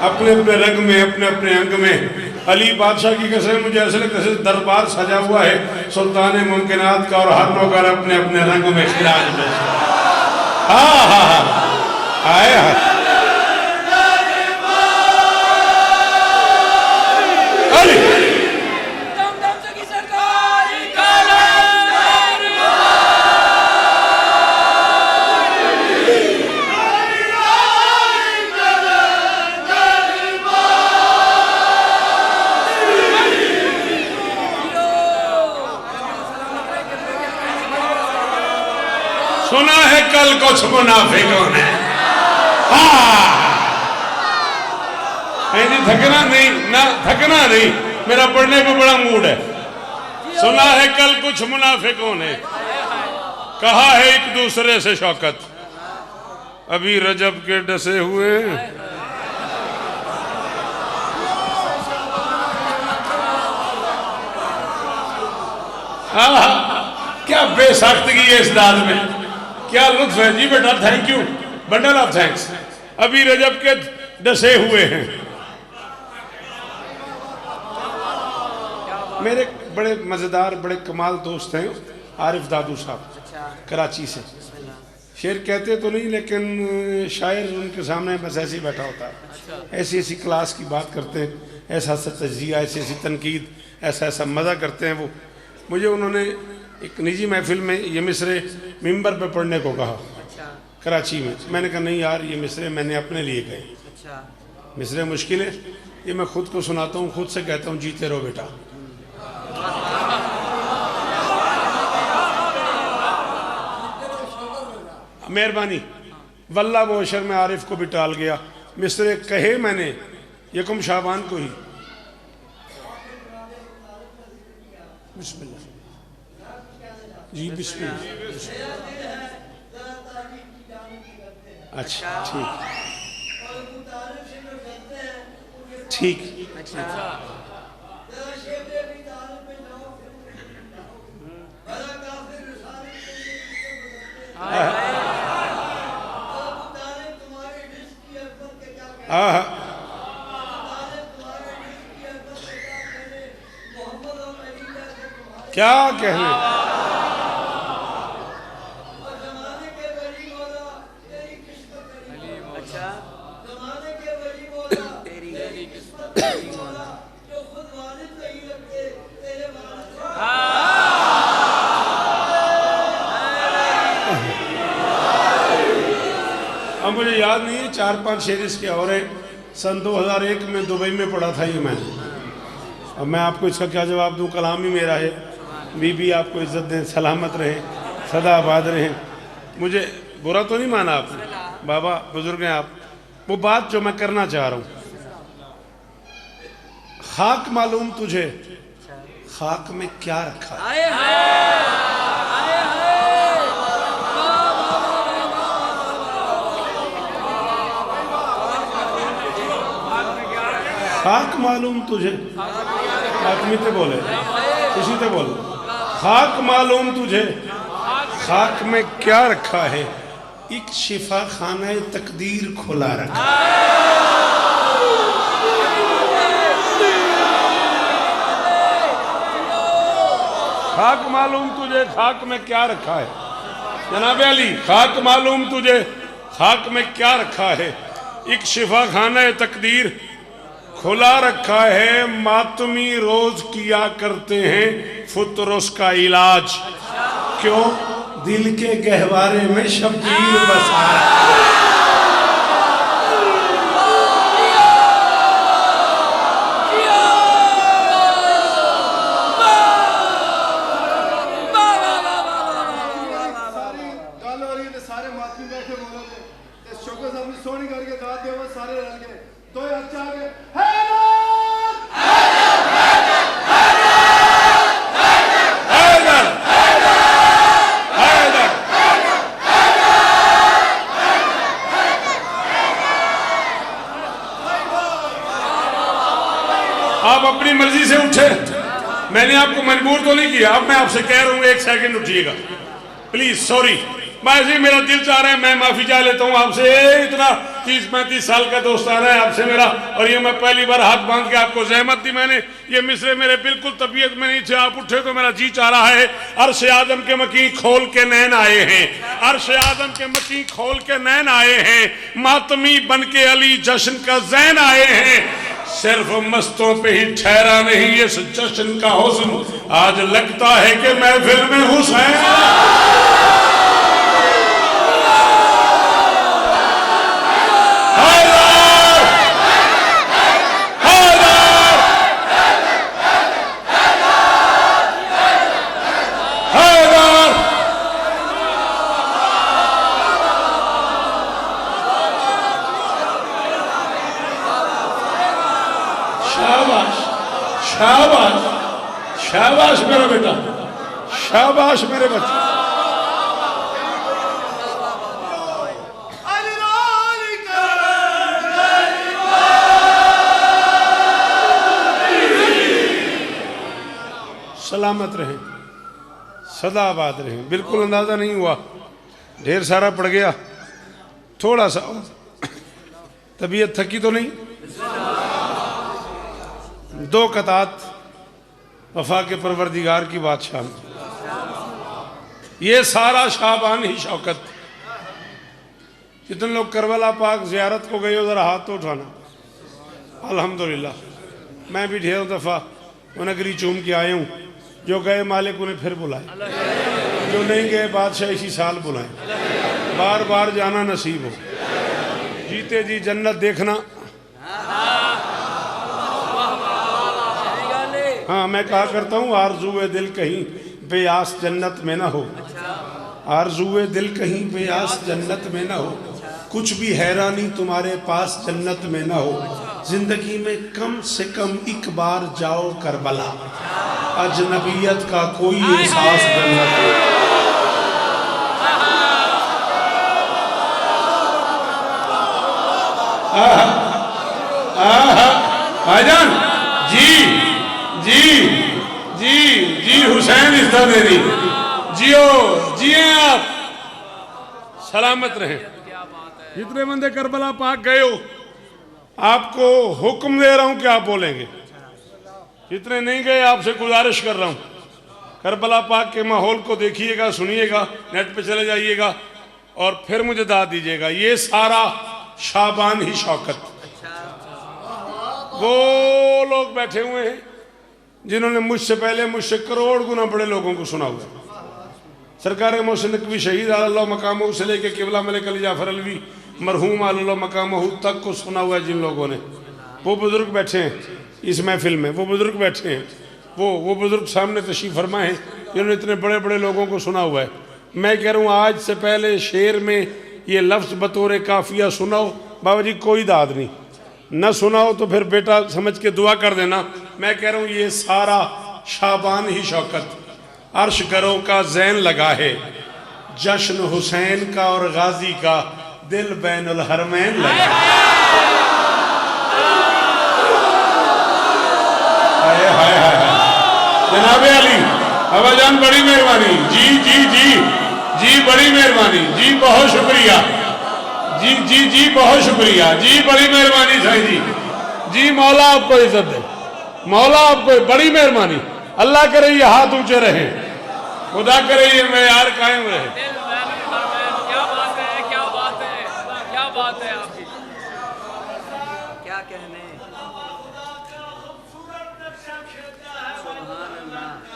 अपने अपने रंग में, अपने अपने अंग में अली बादशाह की कसम। मुझे ऐसे लगता है दरबार सजा हुआ है सुल्तान मुमकिनात का और हर नौकर अपने अपने रंग में खिलाज में। हाँ हाँ हाँ आए अली सुना है कल कुछ मुनाफिकों ने। जी थकना नहीं ना, थकना नहीं, मेरा पढ़ने पे बड़ा मूड है। सुना है कल कुछ मुनाफिकों ने कहा है एक दूसरे से शौकत, अभी रजब के डसे हुए। क्या बेसाख्तगी है इस दाद में, क्या लुत्फ है। जी बेटा thank you, bundle of thanks. अभी रजब के डसे हुए हैं। मेरे बड़े मजेदार बड़े कमाल दोस्त हैं आरिफ दादू साहब कराची से। शेर कहते तो नहीं लेकिन शायर उनके सामने बस ऐसे ही बैठा होता है। ऐसी ऐसी क्लास की बात करते हैं, ऐसा ऐसा तजिया, ऐसी ऐसी तनकीद, ऐसा ऐसा मज़ा करते हैं वो। मुझे उन्होंने एक निजी महफिल में ये मिसरे मिंबर पे पढ़ने को कहा कराची में। मैंने कहा नहीं यार ये मिसरे मैंने अपने लिए कहे। मिसरे मुश्किल है, ये मैं खुद को सुनाता हूँ, खुद से कहता हूँ जीते रहो बेटा। मेहरबानी वल्ला वो अशर में आरिफ को भी टाल गया। मिसरे कहे मैंने यकुम शाबान को ही। बिस्मिल्लाह जी, बिस्मिल्लाह। अच्छा ठीक ठीक। क्या कहने। अब मुझे याद नहीं है, 4-5 शेर इसके और हैं। सन 2001 में दुबई में पढ़ा था ये मैंने। अब मैं आपको इसका क्या जवाब दूं, कलाम ही मेरा है। बीबी आपको इज्जत दें, सलामत रहें, सदा आबाद रहें। मुझे बुरा तो नहीं माना आपने, बाबा बुजुर्ग हैं आप। वो बात जो मैं करना चाह रहा हूँ, खाक मालूम तुझे खाक में क्या रखा है। खाक मालूम तुझे, आदमी ते बोले, किसी ते बोले, खाक मालूम तुझे खाक में क्या रखा है। एक शिफा खाना तकदीर खुला रखा। खाक मालूम तुझे खाक में क्या रखा है। जनाब अली, खाक मालूम तुझे खाक में क्या रखा है। एक शिफा खाना तकदीर खुला रखा है। मातमी रोज किया करते हैं फुतरस का इलाज। क्यों? दिल के गहवारे में शब्बीर बसा है। सारे मातमी बैठे बोलोगे शोको साहब ने सोनी करके दाद दे, वो सारे रल गए तो अच्छा आ गए। आप अपनी मर्जी से उठे, मैंने आपको मजबूर तो नहीं किया। अब मैं आपसे कह रहा हूं 1 सेकंड उठिएगा प्लीज। सॉरी, मैं ऐसे मेरा दिल चाह रहा है, मैं माफी चाह लेता हूं आपसे। इतना 30-35 साल का दोस्ताना है आपसे मेरा, और ये मैं पहली बार हाथ बांध के आपको जहमत दी मैंने। ये मिसरे मेरे बिल्कुल तबीयत में नहीं थे, आप उठे तो मेरा जी चाह रहा है। अर्श आदम के मकी खोल के नैन आए हैं, अर्श आदम के मकी खोल के नैन आए हैं। मातमी बन के अली जश्न का जैन आए हैं। सिर्फ मस्तों पे ही ठहरा नहीं इस जश्न का हुस्न, आज लगता है कि महफिल में हुसैन। शाबाश शाबाश मेरा बेटा, शाबाश मेरे बच्चे। सलामत रहें, सदा आबाद रहें। बिल्कुल अंदाजा नहीं हुआ, ढेर सारा पड़ गया। थोड़ा सा तबीयत थकी तो नहीं। 2 कतात वफा के परवरदिगार की बादशाह में, ये सारा शाबान ही शौकत। कितने लोग करबला पाक जियारत को गए हो, जरा हाथ तो उठाना। अल्हम्दुलिल्लाह मैं भी ढेरों दफ़ा वो नगरी चूम के आया हूँ। जो गए मालिक उन्हें फिर बुलाए, जो नहीं गए बादशाह इसी साल बुलाए। बार बार जाना नसीब हो, जीते जी जन्नत देखना। हाँ, मैं कहा करता हूँ आरज़ूए दिल कहीं बेआस जन्नत में ना हो, आरज़ूए दिल कहीं बेआस जन्नत में ना हो। कुछ भी हैरानी तुम्हारे पास जन्नत में ना हो। जिंदगी में कम से कम एक बार जाओ करबला, अजनबियत का कोई एहसास जन्नत में। भाईजान जी जी जी जी हुसैन इज्जत दे दी। जियो जिए आप, सलामत रहें। जितने बंदे करबला पाक गए हो, आपको हुक्म दे रहा हूं कि आप बोलेंगे। जितने नहीं गए आपसे गुजारिश कर रहा हूं करबला पाक के माहौल को देखिएगा, सुनिएगा, नेट पे चले जाइएगा और फिर मुझे दाद दीजिएगा। ये सारा शाबान ही शौकत। वो लोग बैठे हुए हैं जिन्होंने मुझसे पहले मुझसे करोड़ गुना बड़े लोगों को सुना हुआ। सरकार मोहसिन नकवी शहीद अल्लाह मकामहू से लेके किबला मलिक अली जाफर अलवी मरहूम अल्लाह मकामहू तक को सुना हुआ है जिन लोगों ने। वो बुजुर्ग बैठे हैं इस महफिल में, वो बुजुर्ग बैठे हैं, वो बुजुर्ग सामने तशरीफ फरमा है जिन्होंने इतने बड़े बड़े लोगों को सुना हुआ है। मैं कह रहा हूँ आज से पहले शेर में ये लफ्ज़ बतौर काफिया सुनाओ, बाबा जी कोई दाद नहीं, न सुनाओ तो फिर बेटा समझ के दुआ कर देना। मैं कह रहा हूँ ये सारा शाबान ही शौकत। अर्श गरों का जैन लगा है, जश्न हुसैन का और गाजी का, दिल बैनुल हरमैन लगा है। हाय हाय हाय जनाबे अली अबाजान बड़ी मेहरबानी जी जी जी जी, बड़ी मेहरबानी जी, बहुत शुक्रिया जी जी जी, बहुत शुक्रिया जी, बड़ी मेहरबानी साईं जी जी। मौला आपको इज्जत दे, मौला आपको बड़ी मेहरबानी। अल्लाह करे ये हाथ ऊंचे रहे, खुदा करे ये मेयार कायम रहे। क्या बात है, क्या बात है, क्या बात है आपकी, क्या कहने।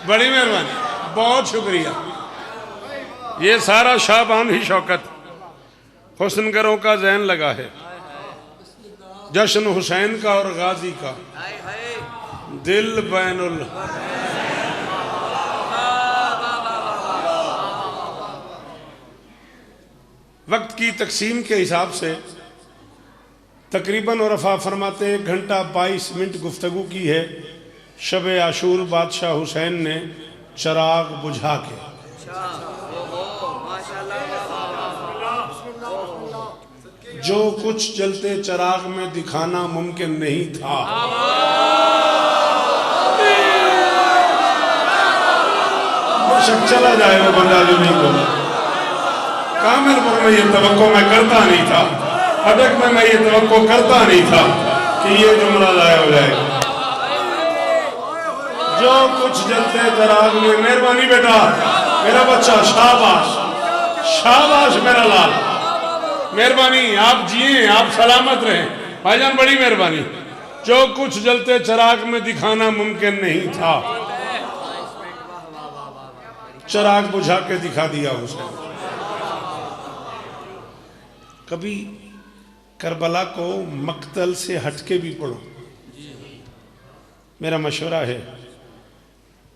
बड़ी मेहरबानी, बहुत शुक्रिया। ये सारा शाबान ही शौकत, हुस्न गरों का जैन लगा है, जश्न हुसैन का और गाजी का, दिल बैनुल। वक्त की तकसीम के हिसाब से तकरीबन और रफ़ा फरमाते 1 घंटा 22 मिनट गुफ्तगू की है शब आशूर बादशाह हुसैन ने चराग बुझा के। जो कुछ जलते चराग में दिखाना मुमकिन नहीं था, बेशक चला जाए वो बंदा जो नहीं बोला। कामिल पर मैं ये तवक्को मैं करता नहीं था, अदक में मैं ये तवक्को करता नहीं था कि ये जुमला लाया हो जाएगा। जो कुछ जलते चराग में, मेहरबानी बेटा मेरा बच्चा, शाबाश शाबाश मेरा लाल, मेहरबानी, आप जिए, आप सलामत रहें भाईजान, बड़ी मेहरबानी। जो कुछ जलते चराग में दिखाना मुमकिन नहीं था, चराग बुझा के दिखा दिया हुसैन। कभी करबला को मक्तल से हटके भी पढ़ो, मेरा मशवरा है।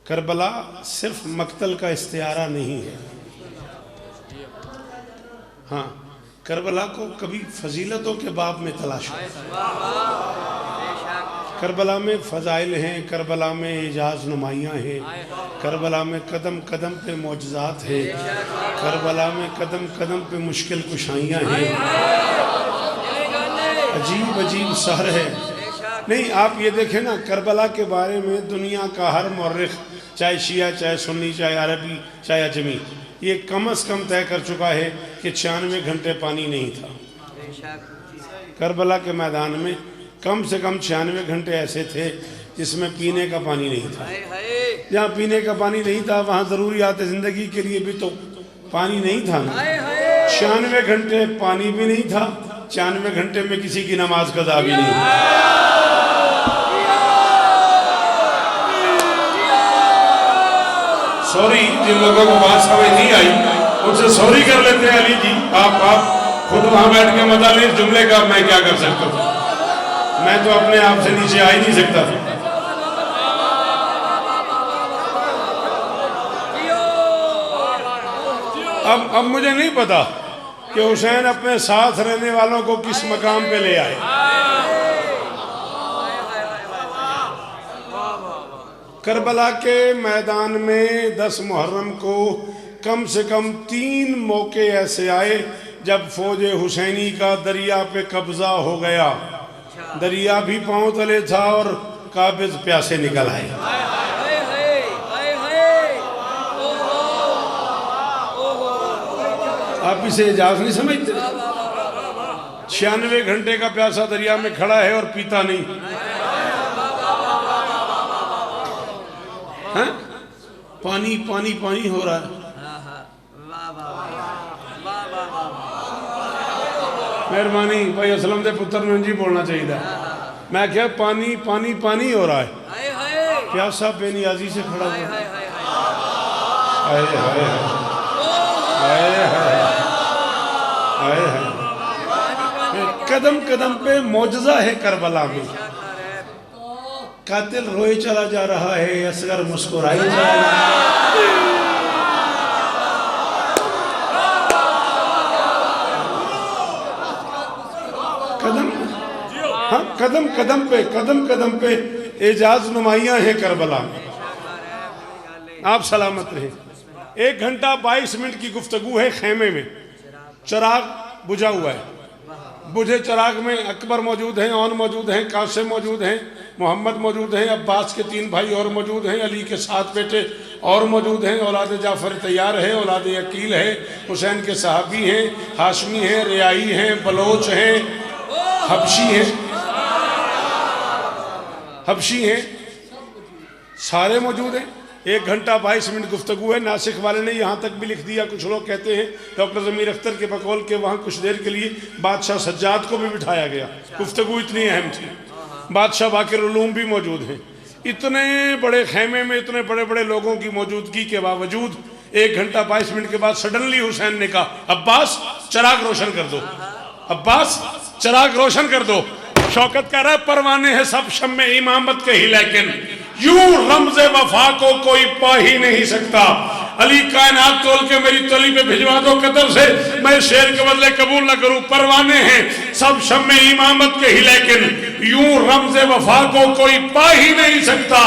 करबला सिर्फ मक्तल का इस्तिआरा नहीं है। हाँ, करबला को कभी फजीलतों के बाब में तलाशो। करबला में फ़ज़ाइल हैं, करबला में एजाज़ नुमाइयाँ हैं, करबला में कदम कदम पे मौजज़ात हैं, करबला में कदम कदम पे मुश्किल कुशाइयाँ हैं। अजीब अजीब सहर है। नहीं, आप ये देखें ना, करबला के बारे में दुनिया का हर मौर्रिख, चाहे शिया, चाहे सुन्नी, चाहे अरबी, चाहे अजमी, ये कम से कम तय कर चुका है कि 96 घंटे पानी नहीं था। करबला के मैदान में कम से कम 96 घंटे ऐसे थे जिसमें पीने का पानी नहीं था। जहाँ पीने का पानी नहीं था वहाँ ज़रूरियात ज़िंदगी के लिए भी तो पानी नहीं था ना। 96 घंटे पानी भी नहीं था, 96 घंटे में किसी की नमाज कज़ा भी नहीं। सॉरी, जिन लोगों को बात समझ नहीं आई उनसे सॉरी कर लेते हैं। अली जी, आप खुद वहां बैठ के मजा ले इस जुमले का, मैं क्या कर सकता हूँ, मैं तो अपने आप से नीचे आ ही नहीं सकता। अब मुझे नहीं पता कि हुसैन अपने साथ रहने वालों को किस मकाम पे ले आए। करबला के मैदान में 10 मुहर्रम को कम से कम 3 मौके ऐसे आए जब फौज हुसैनी का दरिया पे कब्जा हो गया। दरिया भी पांव तले था और काबिज प्यासे निकल आए। आप इसे एजाज नहीं समझते? 96 घंटे का प्यासा दरिया में खड़ा है और पीता नहीं है। पानी पानी पानी हो रहा है। वाह वाह वाह वाह वाह। मेहरबानी भाई असलम के पुत्र ने जी बोलना चाहिए। मैं क्या पानी पानी पानी हो रहा है। हाय हाय प्यासा बेनियाजी से खड़ा हाय हुआ। हाय हाय हाय हाय हाय हाय हाय हाय। कदम कदम पे मौजज़ा है करबला में। कातिल रोए चला जा रहा है, असगर मुस्कुराए जा रहा है। कदम हाँ कदम कदम पे एजाज नुमाइयां हैं करबला में। आप सलामत रहे। 1 घंटा 22 मिनट की गुफ्तगू है खेमे में। चिराग बुझा हुआ है। बुझे चिराग में अकबर मौजूद हैं, औन मौजूद हैं, कासिम मौजूद हैं, मोहम्मद मौजूद हैं, अब्बास के 3 भाई और मौजूद हैं, अली के 7 बेटे और मौजूद हैं, औलाद जाफर तैयार है, औलाद अकील है, हुसैन के सहाबी हैं, हाशमी हैं, रियाई हैं, बलोच हैं, हबशी हैं, सारे मौजूद हैं। 1 घंटा 22 मिनट गुफ्तगू है। नासिक वाले ने यहाँ तक भी लिख दिया। कुछ लोग कहते हैं डॉक्टर ज़मीर अख्तर के बकौल के वहाँ कुछ देर के लिए बादशाह सज्जाद को भी बिठाया गया। गुफ्तगू इतनी अहम थी। बादशाह बाकिर उलूम भी मौजूद हैं। इतने बड़े खेमे में इतने बड़े बड़े लोगों की मौजूदगी के बावजूद 1 घंटा 22 मिनट के बाद सडनली हुसैन ने कहा, अब्बास चिराग रोशन कर दो, अब्बास चिराग रोशन कर दो। शौकत कह रहा है परवाने हैं सब शम्मे इमामत के ही, लेकिन यूं रमज़े वफा को कोई पा ही नहीं सकता। अली कायनात तोल के मेरी तली पे भिजवा दो कदर से, मैं शेर के बदले कबूल न करूं। परवाने हैं सब शम्मे इमामत के ही, लेकिन यूं रमज़े वफा को कोई पा ही नहीं सकता।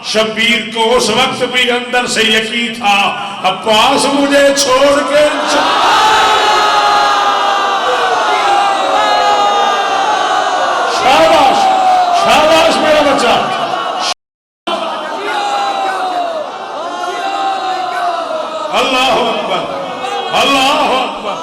शब्बीर को उस वक्त भी अंदर से यकीन था, अब्बास मुझे छोड़ के शाबाश शाबाश मेरा बच्चा। अल्लाह अकबर अल्लाह अकबर।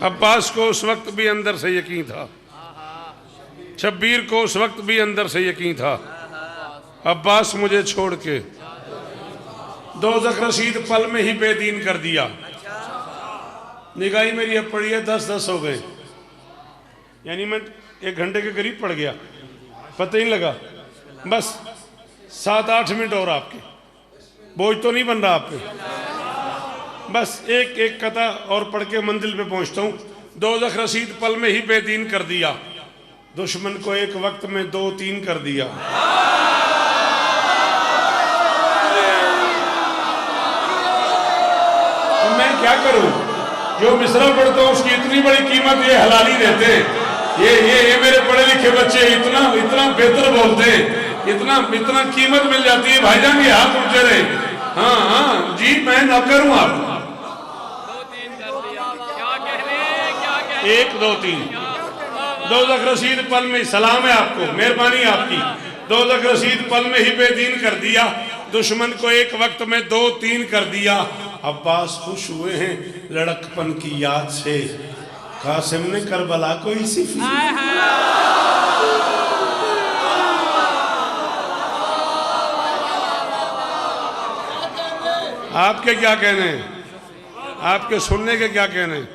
अब्बास को उस वक्त भी अंदर से यकीन था, शब्बीर को उस वक्त भी अंदर से यकीन था, अब्बास मुझे छोड़ के दोज़ख रशीद पल में ही बेदीन कर दिया। निगाही मेरी अब पड़ी है 10-10 हो गए, यानी मैं 1 घंटे के करीब पड़ गया, पता ही नहीं लगा। बस 7-8 मिनट और आपके, बोझ तो नहीं बन रहा आप पे। बस एक एक कथा और पढ़ के मंजिल पे पहुंचता हूँ। दोज़ख रशीद पल में ही बेदीन कर दिया, दुश्मन को एक वक्त में 2-3 कर दिया। तो मैं क्या करूं? जो मिसरा पढ़ता हूं उसकी इतनी बड़ी कीमत ये हलाली देते हैं। ये मेरे पढ़े लिखे बच्चे इतना इतना बेहतर बोलते हैं, इतना कीमत मिल जाती है। भाईजान ये हाथ ऊंचे रहे। हाँ हाँ जी, मैं नौकर हूं आप। 1 2 3 दोज़ख रशीद पल में, सलाम है आपको, मेहरबानी आपकी। दोज़ख रशीद पल में ही बेदीन कर दिया, दुश्मन को एक वक्त में 2-3 कर दिया। अब्बास खुश हुए हैं लड़कपन की याद से, कासिम ने करबला को इसी आपके क्या कहने हैं? आपके सुनने के क्या कहने हैं?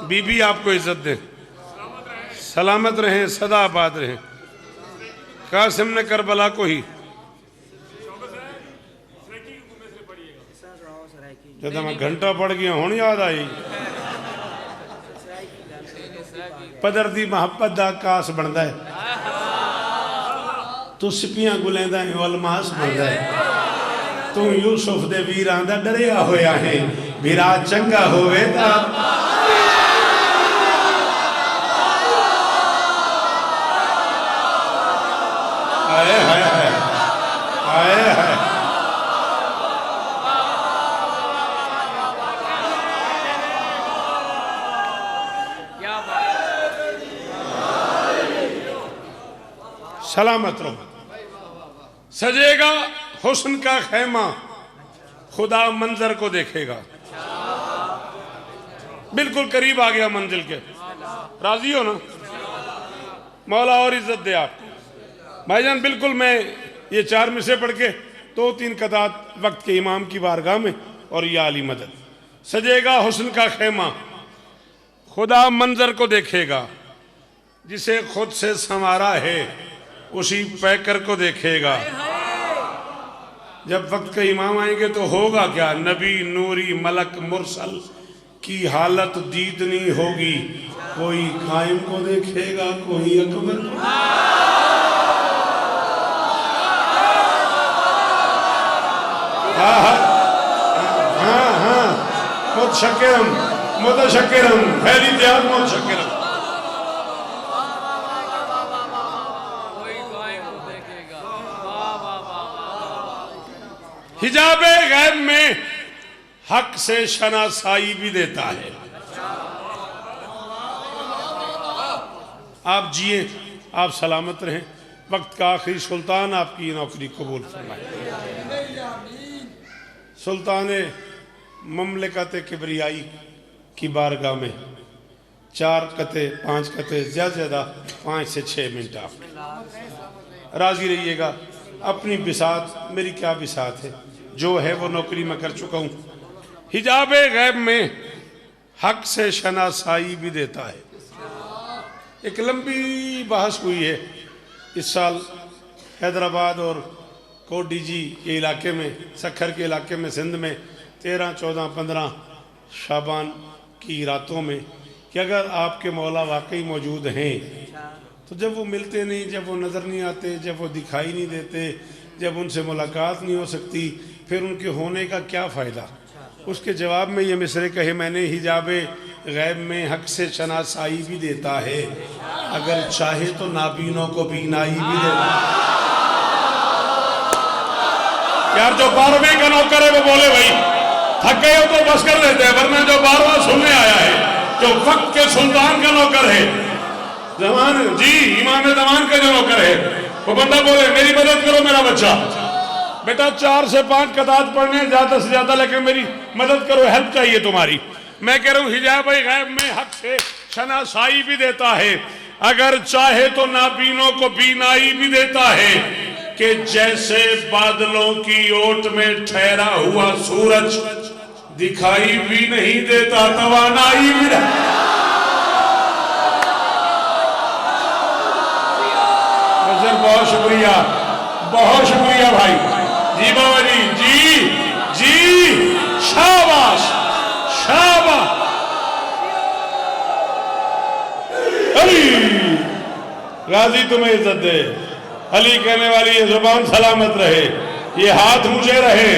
बीबी आपको इज्जत दे, सलामत रहें, सदा आबाद रहें। कासिम ने करबला को ही जब मैं घंटा पड़ गया हूं याद आई। पदर दी मोहब्बत दा आकाश बनता है, तू सिपियां गुलेंदा है अलमास बनता है। तू यूसुफ दे वीरां दा डरिया होया है, वीरा चंगा होवे ता हाय हाय हाय हाय हाय। सलामत रहो। सजेगा हुस्न का खैमा, खुदा मंजर को देखेगा। बिल्कुल करीब आ गया मंजिल के, राजी हो ना? मौला और इज्जत दे आपको भाईजान। बिल्कुल मैं ये 4 मिसरे पढ़ के 2-3 कतात वक्त के इमाम की बारगाह में, और या अली मदद। सजेगा हुस्न का खैमा, खुदा मंजर को देखेगा। जिसे खुद से संवारा है उसी पैकर को देखेगा। जब वक्त के इमाम आएंगे तो होगा क्या? नबी, नूरी, मलक, मुरसल की हालत दीदनी होगी। कोई कायम को देखेगा, कोई अकबर को। हाँ, मुतशक्किरम, खैरी त्याग मुतशक्किरम। हिजाबे गैब में हक से शनासाई भी देता है। आप जिए, आप सलामत रहें। वक्त का आखिरी सुल्तान आपकी नौकरी कबूल फरमाए। सुल्तान ममलकत किबरियाई की बारगाह में 4 कते 5 कते, ज़्यादा 5 से 6 मिनट आप राजी रहिएगा। अपनी बिसात, मेरी क्या बिसात है, जो है वो नौकरी मैं कर चुका हूँ। हिजाबे गैब में हक से शनासाई भी देता है। एक लंबी बहस हुई है इस साल हैदराबाद और कोडीजी के इलाके में, सखर के इलाके में, सिंध में 13, 14, 15 शाबान की रातों में, कि अगर आपके मौला वाकई मौजूद हैं तो जब वो मिलते नहीं, जब वो नज़र नहीं आते, जब वो दिखाई नहीं देते, जब उनसे मुलाकात नहीं हो सकती, फिर उनके होने का क्या फ़ायदा? उसके जवाब में ये मिसरे कहे मैंने, हिजाबे गैब में हक से शनासाई भी देता है, अगर चाहे तो नाबीनों को बीनाई भी देता है। यार जो 12वीं का नौकर है वो बोले भाई, थक गए हो तो बस कर देते हैं, वरना जो 12वां सुनने आया है, जो वक्त के सुल्तान का नौकर है, जमान जी इमाम जमान का जो नौकर है, वो बंदा बोले मेरी मदद करो मेरा बच्चा, बेटा 4 से 5 कतात पढ़ने ज्यादा से ज्यादा, लेकिन मेरी मदद करो, हेल्प चाहिए तुम्हारी। मैं कह रहा हूँ हिजाब गैब में हक से शनासाई भी देता है, अगर चाहे तो नाबीनों को बीनाई भी देता है, कि जैसे बादलों की ओट में ठहरा हुआ सूरज दिखाई भी नहीं देता, तवानाई भी बहुत शुक्रिया, बहुत शुक्रिया भाई जी, बाबा जी, जी शाबाश शाबाश। अली गाजी तुम्हें इज्जत दे, अली कहने वाली ये जुबान सलामत रहे, ये हाथ ऊंचे रहे।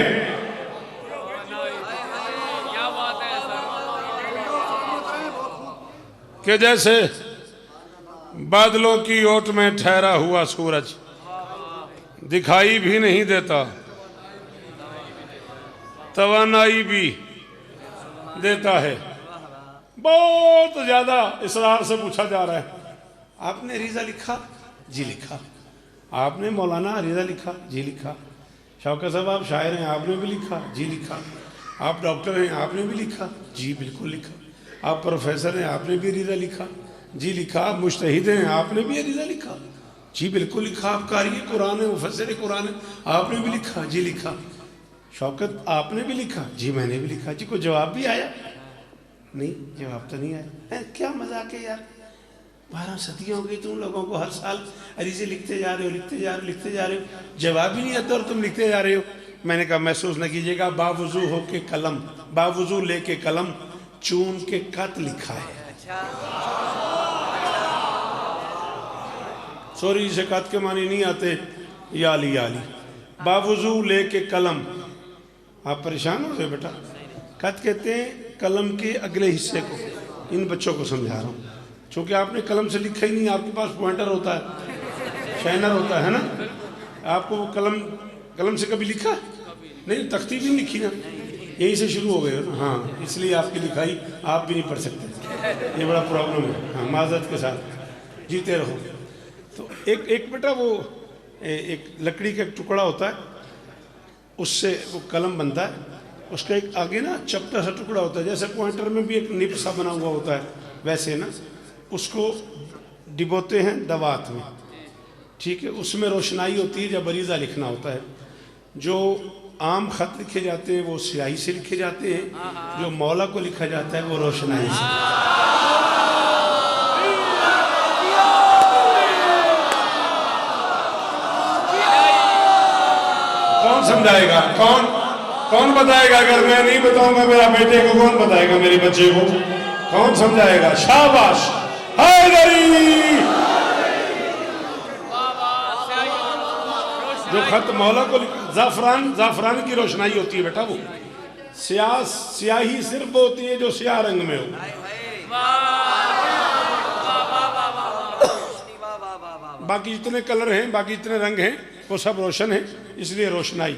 क्या बात है कि जैसे बादलों की ओट में ठहरा हुआ सूरज दिखाई भी नहीं देता, तवानाई भी देता है। बहुत ज्यादा इसरार से पूछा जा रहा है, आपने रिजा लिखा? जी लिखा। आपने मौलाना रिजा लिखा? जी लिखा। शौकत साहब आप शायर हैं, आपने भी लिखा? जी लिखा। आप डॉक्टर हैं, आपने भी लिखा? जी बिल्कुल लिखा। आप प्रोफेसर हैं, आपने भी रिजा लिखा? जी लिखा। आप मुज्तहिद हैं, आपने भी रिजा लिखा? जी बिल्कुल लिखा। आप कारी कुरान है, मुफस्सिर कुरान है, आपने भी लिखा? जी लिखा। शौकत आपने भी लिखा? जी मैंने भी लिखा। जी कोई जवाब भी आया? नहीं, जवाब तो नहीं आया। क्या मजाक है यार, 12 सदियाँ हो गई तुम लोगों को हर साल अरीज़े लिखते जा रहे हो, लिखते जा रहे हो, लिखते जा रहे हो, जवाब ही नहीं आता और तुम लिखते जा रहे हो। मैंने कहा महसूस न कीजिएगा, बावजू हो के कलम, बावजू लेके कलम, चून के खत लिखा है। सॉरी से खत के मानी नहीं आते, याली याली, बावजू लेके कलम। आप परेशान हो गए बेटा, खत कहते हैं कलम के अगले हिस्से को। इन बच्चों को समझा रहा हूँ, चूंकि आपने कलम से लिखा ही नहीं, आपके पास पॉइंटर होता है, शाइनर होता है ना, आपको वो कलम से कभी लिखा नहीं, तख्ती भी नहीं लिखी ना, यहीं से शुरू हो गए हो ना। हाँ, इसलिए आपकी लिखाई आप भी नहीं पढ़ सकते, ये बड़ा प्रॉब्लम है। हाँ, माजरत के साथ जीते रहो। तो एक बेटा वो एक लकड़ी का एक टुकड़ा होता है, उससे वो कलम बनता है, उसका एक आगे ना चपटा सा टुकड़ा होता है, जैसे पॉइंटर में भी एक निब सा बना हुआ होता है वैसे ना, उसको डिबोते हैं दवात में, ठीक है। उसमें रोशनाई होती है जब अरीज़ा लिखना होता है। जो आम खत लिखे जाते हैं वो स्याही से लिखे जाते हैं, जो मौला को लिखा जाता है वो रोशनाई से। कौन समझाएगा? कौन बताएगा? अगर मैं नहीं बताऊंगा मेरा बेटे को कौन बताएगा? मेरे बच्चे को कौन समझाएगा? शाबाश हैदरी। जो खत मौला को जाफरान की रोशनाई होती है बेटा, वो स्याही सिर्फ होती है जो स्याह रंग में हो। बाकी जितने कलर हैं, बाकी जितने रंग हैं वो सब रोशन है, इसलिए रोशनाई।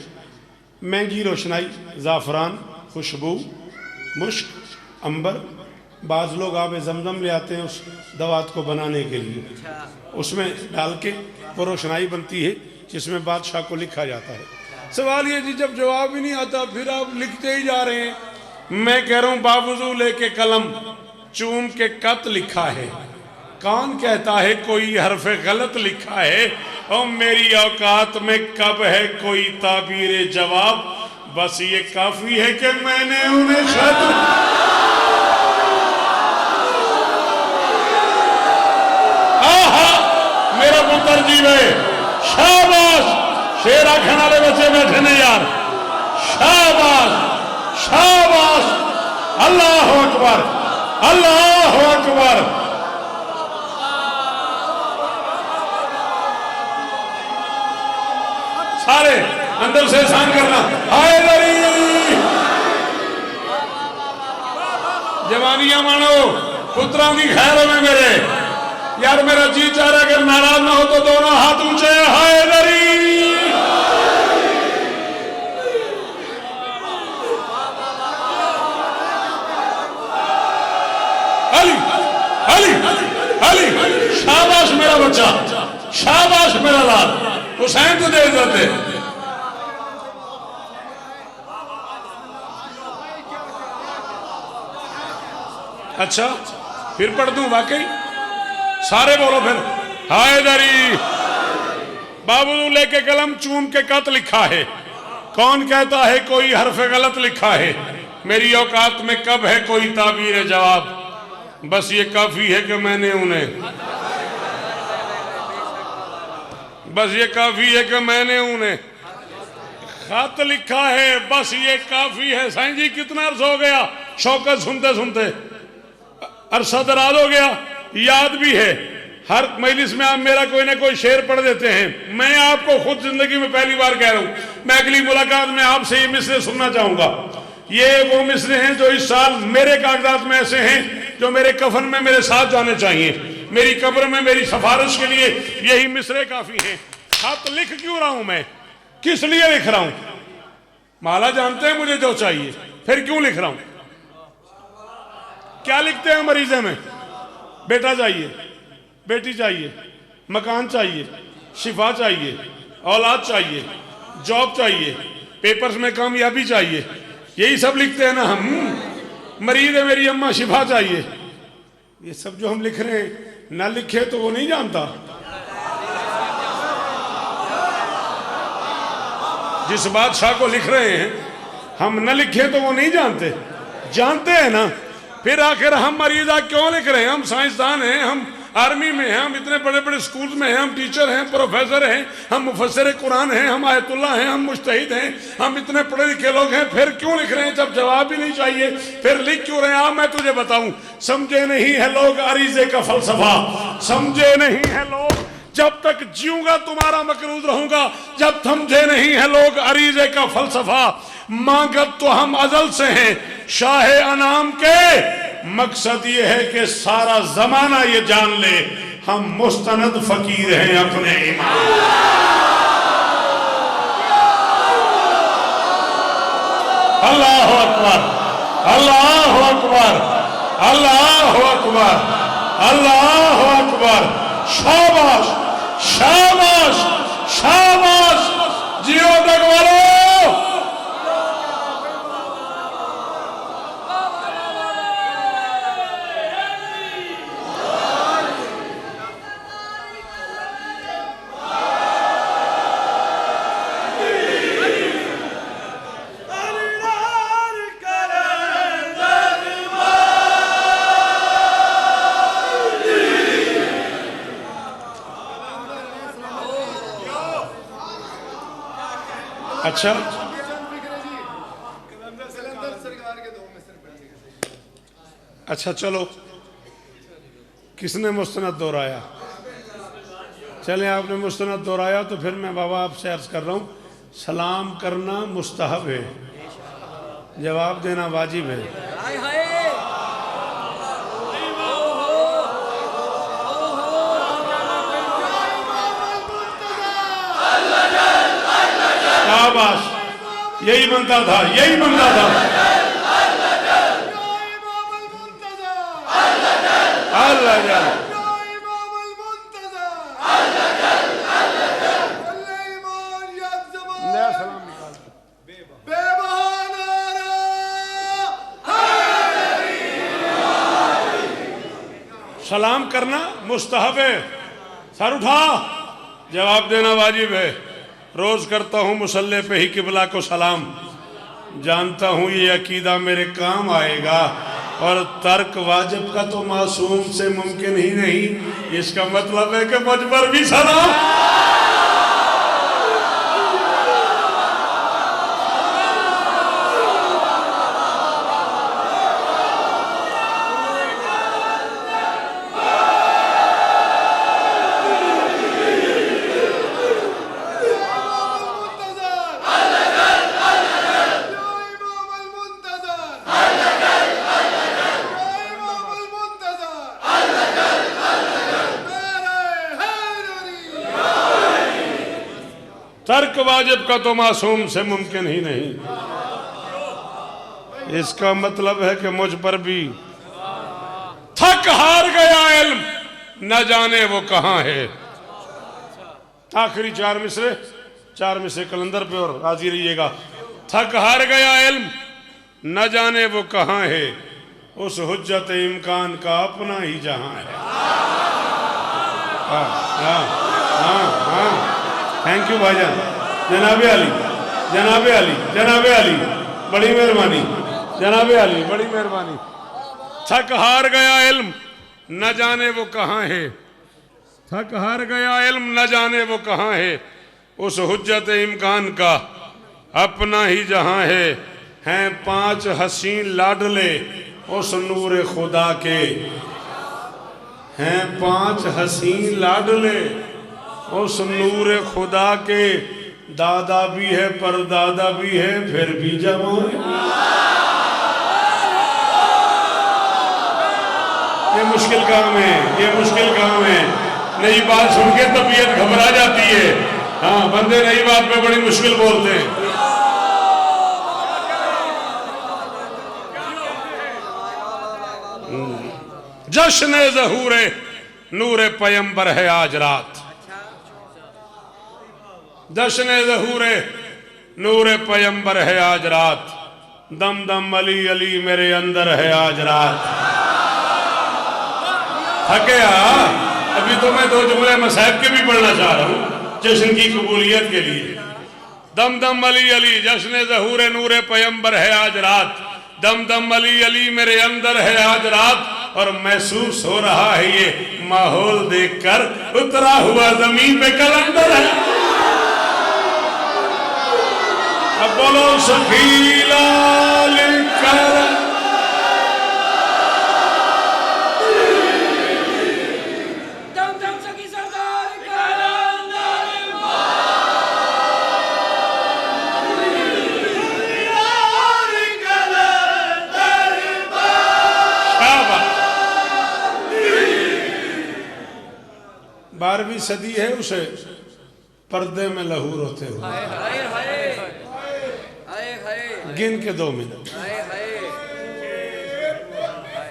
महंगी रोशनाई, जाफरान, खुशबू, मुश्क, अंबर। बाज़ लोग आब जमजम ले आते हैं उस दवात को बनाने के लिए, उसमें डाल के वो रोशनाई बनती है जिसमें बादशाह को लिखा जाता है। सवाल ये जी, जब जवाब ही नहीं आता फिर आप लिखते ही जा रहे हैं। मैं कह रहा हूँ बावजू लेके कलम चूम के कत लिखा है, कौन कहता है कोई हरफ गलत लिखा है? और मेरी औकात में कब है कोई ताबीर जवाब? बस ये काफी है कि मैंने उन्हें खत मेरा पुत्र जी है। शाबाश, शेर आखने वाले बच्चे बैठे ने यार, शाबाश शाबाश, अल्लाह अकबर अल्लाह अकबर। सारे अंदर से एहसान करना। जवानियां मानो, पुत्रों की खैर में मेरे यार, मेरा जी चाह रहा है अगर नाराज ना हो तो दोनों हाथ ऊंचे। हैदरी अली अली अली, शाबाश मेरा बच्चा, शाबाश मेरा लाल। हुसैन को दे देते। अच्छा फिर पढ़ दूं? वाकई सारे बोलो फिर। हैदरी। बाबू लेके कलम चूम के कत लिखा है, कौन कहता है कोई हरफ गलत लिखा है? मेरी औकात में कब है कोई ताबीर जवाब? बस ये काफी है कि मैंने उन्हें, बस ये काफी है कि मैंने उन्हें खत लिखा है। बस ये काफी है। साईं जी कितना अर्स हो गया शौकत सुनते सुनते, अरसा दराज हो गया, याद भी है। हर मजलिस में आप मेरा कोई ना कोई शेर पढ़ देते हैं। मैं आपको खुद जिंदगी में पहली बार कह रहा हूं, मैं अगली मुलाकात में आपसे ये मिसरे सुनना चाहूंगा। ये वो मिसरे हैं जो इस साल मेरे कागजात में ऐसे हैं जो मेरे कफन में मेरे साथ जाने चाहिए। मेरी कब्र में मेरी सिफारिश के लिए यही मिसरे काफी हैं। खत लिख क्यों रहा हूं मैं? किस लिए लिख रहा हूं? माला जानते हैं मुझे जो चाहिए, फिर क्यों लिख रहा हूं? क्या लिखते हैं मरीजे में? बेटा चाहिए, बेटी चाहिए, मकान चाहिए, शिफा चाहिए, औलाद चाहिए, जॉब चाहिए, पेपर्स में कामयाबी चाहिए, यही सब लिखते हैं ना हम। मरीज है मेरी अम्मा, शिफा चाहिए। ये सब जो हम लिख रहे हैं, ना लिखे तो वो नहीं जानता। जिस बादशाह को लिख रहे हैं हम न लिखे तो वो नहीं जानते, जानते हैं ना। फिर आखिर हम मरीजा क्यों लिख रहे हैं? हम साइंसदान हैं, हम आर्मी में हैं, हम इतने बड़े बड़े स्कूल में हैं, हम टीचर हैं, प्रोफेसर हैं, हम मुफस्सिर कुरान हैं, हम आयतुल्लाह हैं, हम मुज्तहिद हैं, हम इतने पढ़े लिखे लोग हैं। फिर क्यों लिख रहे हैं जब जवाब भी नहीं चाहिए? फिर लिख क्यों रहे हैं आप? मैं तुझे बताऊं, समझे नहीं है लोग अरीजे का फलसफा, समझे नहीं है लोग। जब तक जीऊंगा तुम्हारा मकरूज रहूंगा, जब समझे नहीं है लोग अरीजे का फलसफा। मांगत तो हम अजल से हैं शाह अनाम के, मकसद ये है कि सारा जमाना ये जान ले हम मुस्तनद फकीर हैं अपने इमाम। अल्लाह अकबर अल्लाह अकबर अल्लाह अकबर अल्लाह अकबर। शाबाश अच्छा जलंधर सरकार के 2 मिसर पढ़ के। अच्छा चलो, किसने मुस्तनद दोहराया? चले आपने मुस्तनद दोहराया तो फिर मैं बाबा आपसे अर्ज कर रहा हूँ, सलाम करना मुस्तहब है, जवाब देना वाजिब है। हाय हाय शाबाश, यही बनता था, यही बनता था। अल्लाह जान नया सलाम निकाल। सलाम करना मुस्तहब है, सर उठा, जवाब देना वाजिब है। रोज करता हूँ मुसल्ले पे ही किबला को सलाम, जानता हूँ ये अकीदा मेरे काम आएगा, और तर्क वाजिब का तो मासूम से मुमकिन ही नहीं। इसका मतलब है कि मुझ पर भी सलाम। तर्क वाजिब का तो मासूम से मुमकिन ही नहीं। इसका मतलब है कि मुझ पर भी थक हार गया इल्म, न जाने वो कहाँ है। आखिरी 4 मिसरे कलंदर पे और राजी रहिएगा। थक हार गया इल्म, न जाने वो कहाँ है, उस हुज्जत इम्कान का अपना ही जहां है। हाँ हाँ हाँ हाँ, थैंक यू भाईजान। जनाबे अली, जनाबे अली, जनाबे अली, बड़ी मेहरबानी, जनाबे अली, बड़ी मेहरबानी। थक हार गया इल्म, न जाने वो कहाँ है, थक हार गया इल्म, न जाने वो कहाँ है, उस हुज्जत इम्कान का अपना ही जहां है। हैं 5 हसीन लाडले उस नूर खुदा के, हैं 5 हसीन लाडले उस नूर खुदा के, दादा भी है परदादा भी है फिर भी जवान। ये मुश्किल काम है, ये मुश्किल काम है। नई बात सुन के तबीयत घबरा जाती है। हाँ, बंदे नई बात पे बड़ी मुश्किल बोलते हैं। जश्न ज़हूरे नूरे पैगंबर है आज रात, जश्न ज़हूरे नूरे पैगंबर है आज रात, दम दम अली अली मेरे अंदर है आज रात। थके अभी तो मैं 2 जुमले मसाहिब के भी पढ़ना चाह रहा हूँ जश्न की कबूलियत के लिए। दम दम अली अली जश्न ज़हूरे नूरे पैगंबर है आज रात, दम दम अली अली मेरे अंदर है आज रात, और महसूस हो रहा है ये माहौल देखकर उतरा हुआ जमीन पे कलंदर है। अब बोलो सखीला लिखकर दम दम सखी सरदार कलंदर शाबाश। 12वीं सदी है, उसे पर्दे में लहू रोते हुए हाय हाय हाय हाय हाय गिन के 2 मिनट। हाय हाय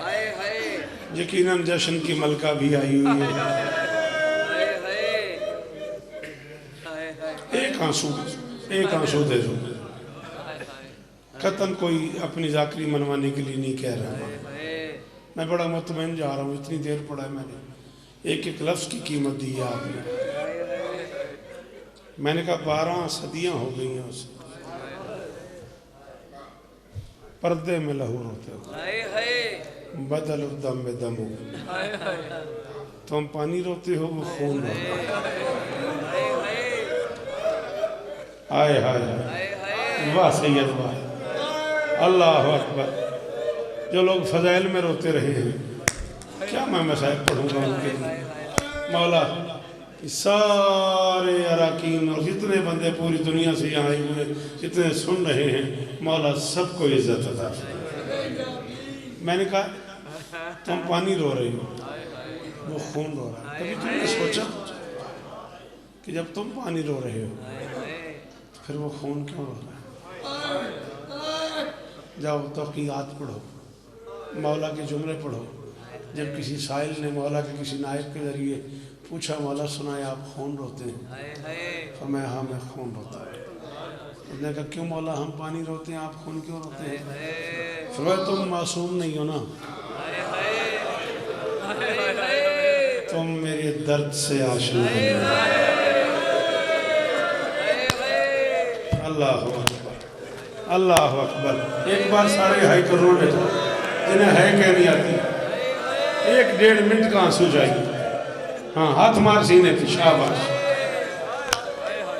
हाय हाय यकीनन जश्न की मलका भी आई हुई है। हाय हाय हाय एक आंसू दे दो। कतन कोई अपनी जाकरी मनवाने के लिए नहीं कह रहा। मैं बड़ा मुतमईन जा रहा हूँ, इतनी देर पढ़ा है मैंने, एक एक लफ्ज की कीमत दी है आपने। मैंने कहा 12 सदियां हो गई हैं उसे, पर्दे में लहू रोते हो, हाय हाय बदल दम में दम हो। हाय हाय तुम पानी रोते हो, वो खून रोता है। हाय हाय हाय, वाह सैयद वाह, अल्लाह अकबर। जो लोग फजाइल में रोते रहे हैं, क्या मैं मसाइब पढ़ूंगा उनके लिए। मौला कि सारे अराकीन और जितने बंदे पूरी दुनिया से यहाँ आए हुए जितने सुन रहे हैं, मौला सबको इज्जत अता फरमा। मैंने कहा तुम पानी रो रही हो, वो खून रो रहा है। कभी तुमने सोचा कि जब तुम पानी रो रहे हो फिर वो खून क्यों रो रहा है? जाओ तौक़ीआत पढ़ो, मौला के जुमले पढ़ो। जब किसी साइल ने मौला के किसी नायब के ज़रिए पूछा, मौला सुनाए आप खून रोते हैं? फरमाया हाँ मैं खून रोता हूँ। उसने कहा क्यों मौला, हम पानी रोते हैं, आप खून क्यों रोते हैं? फरमाया तुम मासूम नहीं हो ना, तुम मेरे दर्द से आशना हो। अल्लाह अकबर, अल्लाह अकबर। एक बार सारे हाई करो बेटा, जिन्हें है कह नहीं आती, 1-1.5 मिनट का आंसू चाहिए। हाँ हाथ मार सीने पे, शाबाश।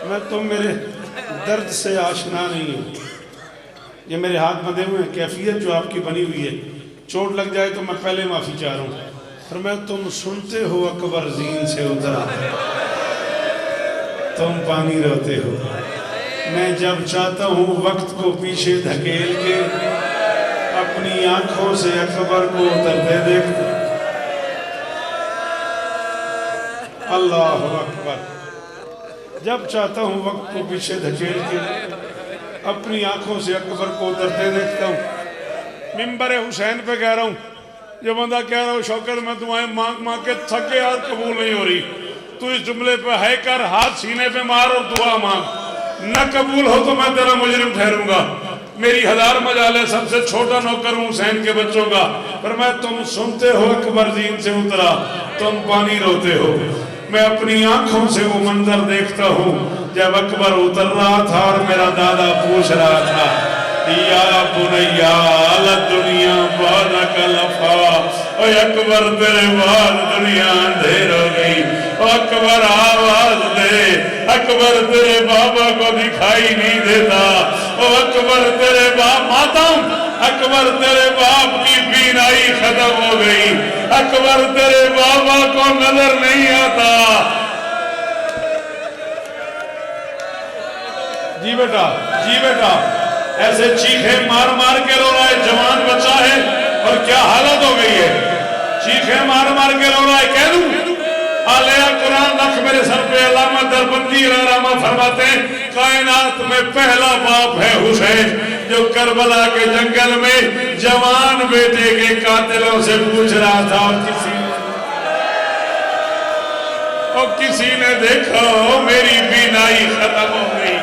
मैं तुम मेरे दर्द से आशना नहीं हो। ये मेरे हाथ बंधे हुए हैं, कैफियत जो आपकी बनी हुई है, चोट लग जाए तो मैं पहले माफ़ी चाह रहा हूँ। पर मैं तुम सुनते हो अकबर जीन से उतरा, तुम पानी रोते हो। मैं जब चाहता हूँ वक्त को पीछे धकेल के अपनी आंखों से अकबर को उतरते देखता। अल्लाह अकबर। जब चाहता हूँ वक्त को पीछे धकेल के अपनी आंखों से अकबर को उतरते देखता हूँ। मिंबर हुसैन पे कह रहा हूँ, जो बंदा कह रहा हूँ शौकत मैं दुआएं मांग मांग के थके यार कबूल नहीं हो रही, तू इस जुमले पे है कर, हाथ सीने पे मार और दुआ मांग। न कबूल हो तो मैं तेरा मुजरिम ठहरूंगा। मेरी 1000 मजाल, सबसे छोटा नौकर हूँ हुसैन के बच्चों का। पर मैं तुम सुनते हो अकबर जीन से उतरा, तुम पानी रोते हो। मैं अपनी आंखों से वो मंजर देखता हूँ जब अकबर उतर रहा था और मेरा दादा पूछ रहा था, या बुनैया अल दुनिया बादक लफा, ओ अकबर तेरे बाद दुनिया अंधेर हो गई। ओ अकबर आवाज दे, अकबर तेरे बाबा को दिखाई नहीं देता। ओ अकबर तेरे बाप मातम, अकबर तेरे बाप की बीनाई खत्म हो गई, अकबर तेरे बाबा को नजर नहीं आता। जी बेटा, जी बेटा, ऐसे चीखे मार मार के रो रहा है, जवान बच्चा है और क्या हालत हो गई है, चीखे मार मार के रो रहा है। कह दूं आलिया कुरान रख मेरे सर पे। अल्लामा दरबंदी रहमा फरमाते हैं, कायनात में पहला बाप है हुसैन, जो करबला के जंगल में जवान बेटे के कातिलों से पूछ रहा था और किसी ने देखा मेरी बीनाई खत्म हो गई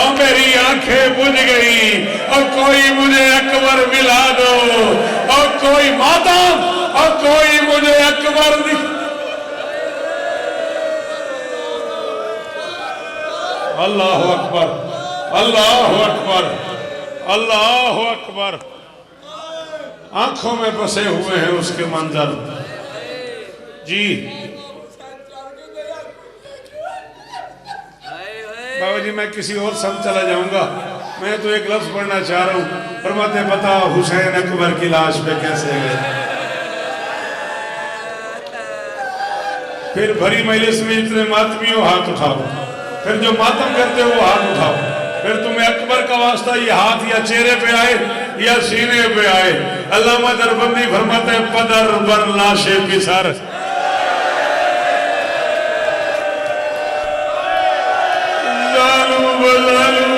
और मेरी आंखें बुझ गई और कोई मुझे अकबर मिला दो और कोई मातम और कोई मुझे अकबर। अल्लाह अकबर, अल्लाह अकबर, अल्लाह अकबर। आंखों में बसे हुए हैं उसके मंजर। जी बाबा जी, मैं किसी और संग चला जाऊंगा, मैं तो एक लफ्ज पढ़ना चाह रहा हूं। फरमाते बता हुसैन अकबर की लाश पे कैसे गए। फिर भरी मजलिस में इतने मातमी हो हाथ उठाओ, फिर जो मातम करते हो वो हाथ उठाओ। फिर तुम्हें अकबर का वास्ता ये हाथ या चेहरे पे आए या सीने पे आए। अल्लामा दरबंदी फरमाते पदर बर लाशे पिसर,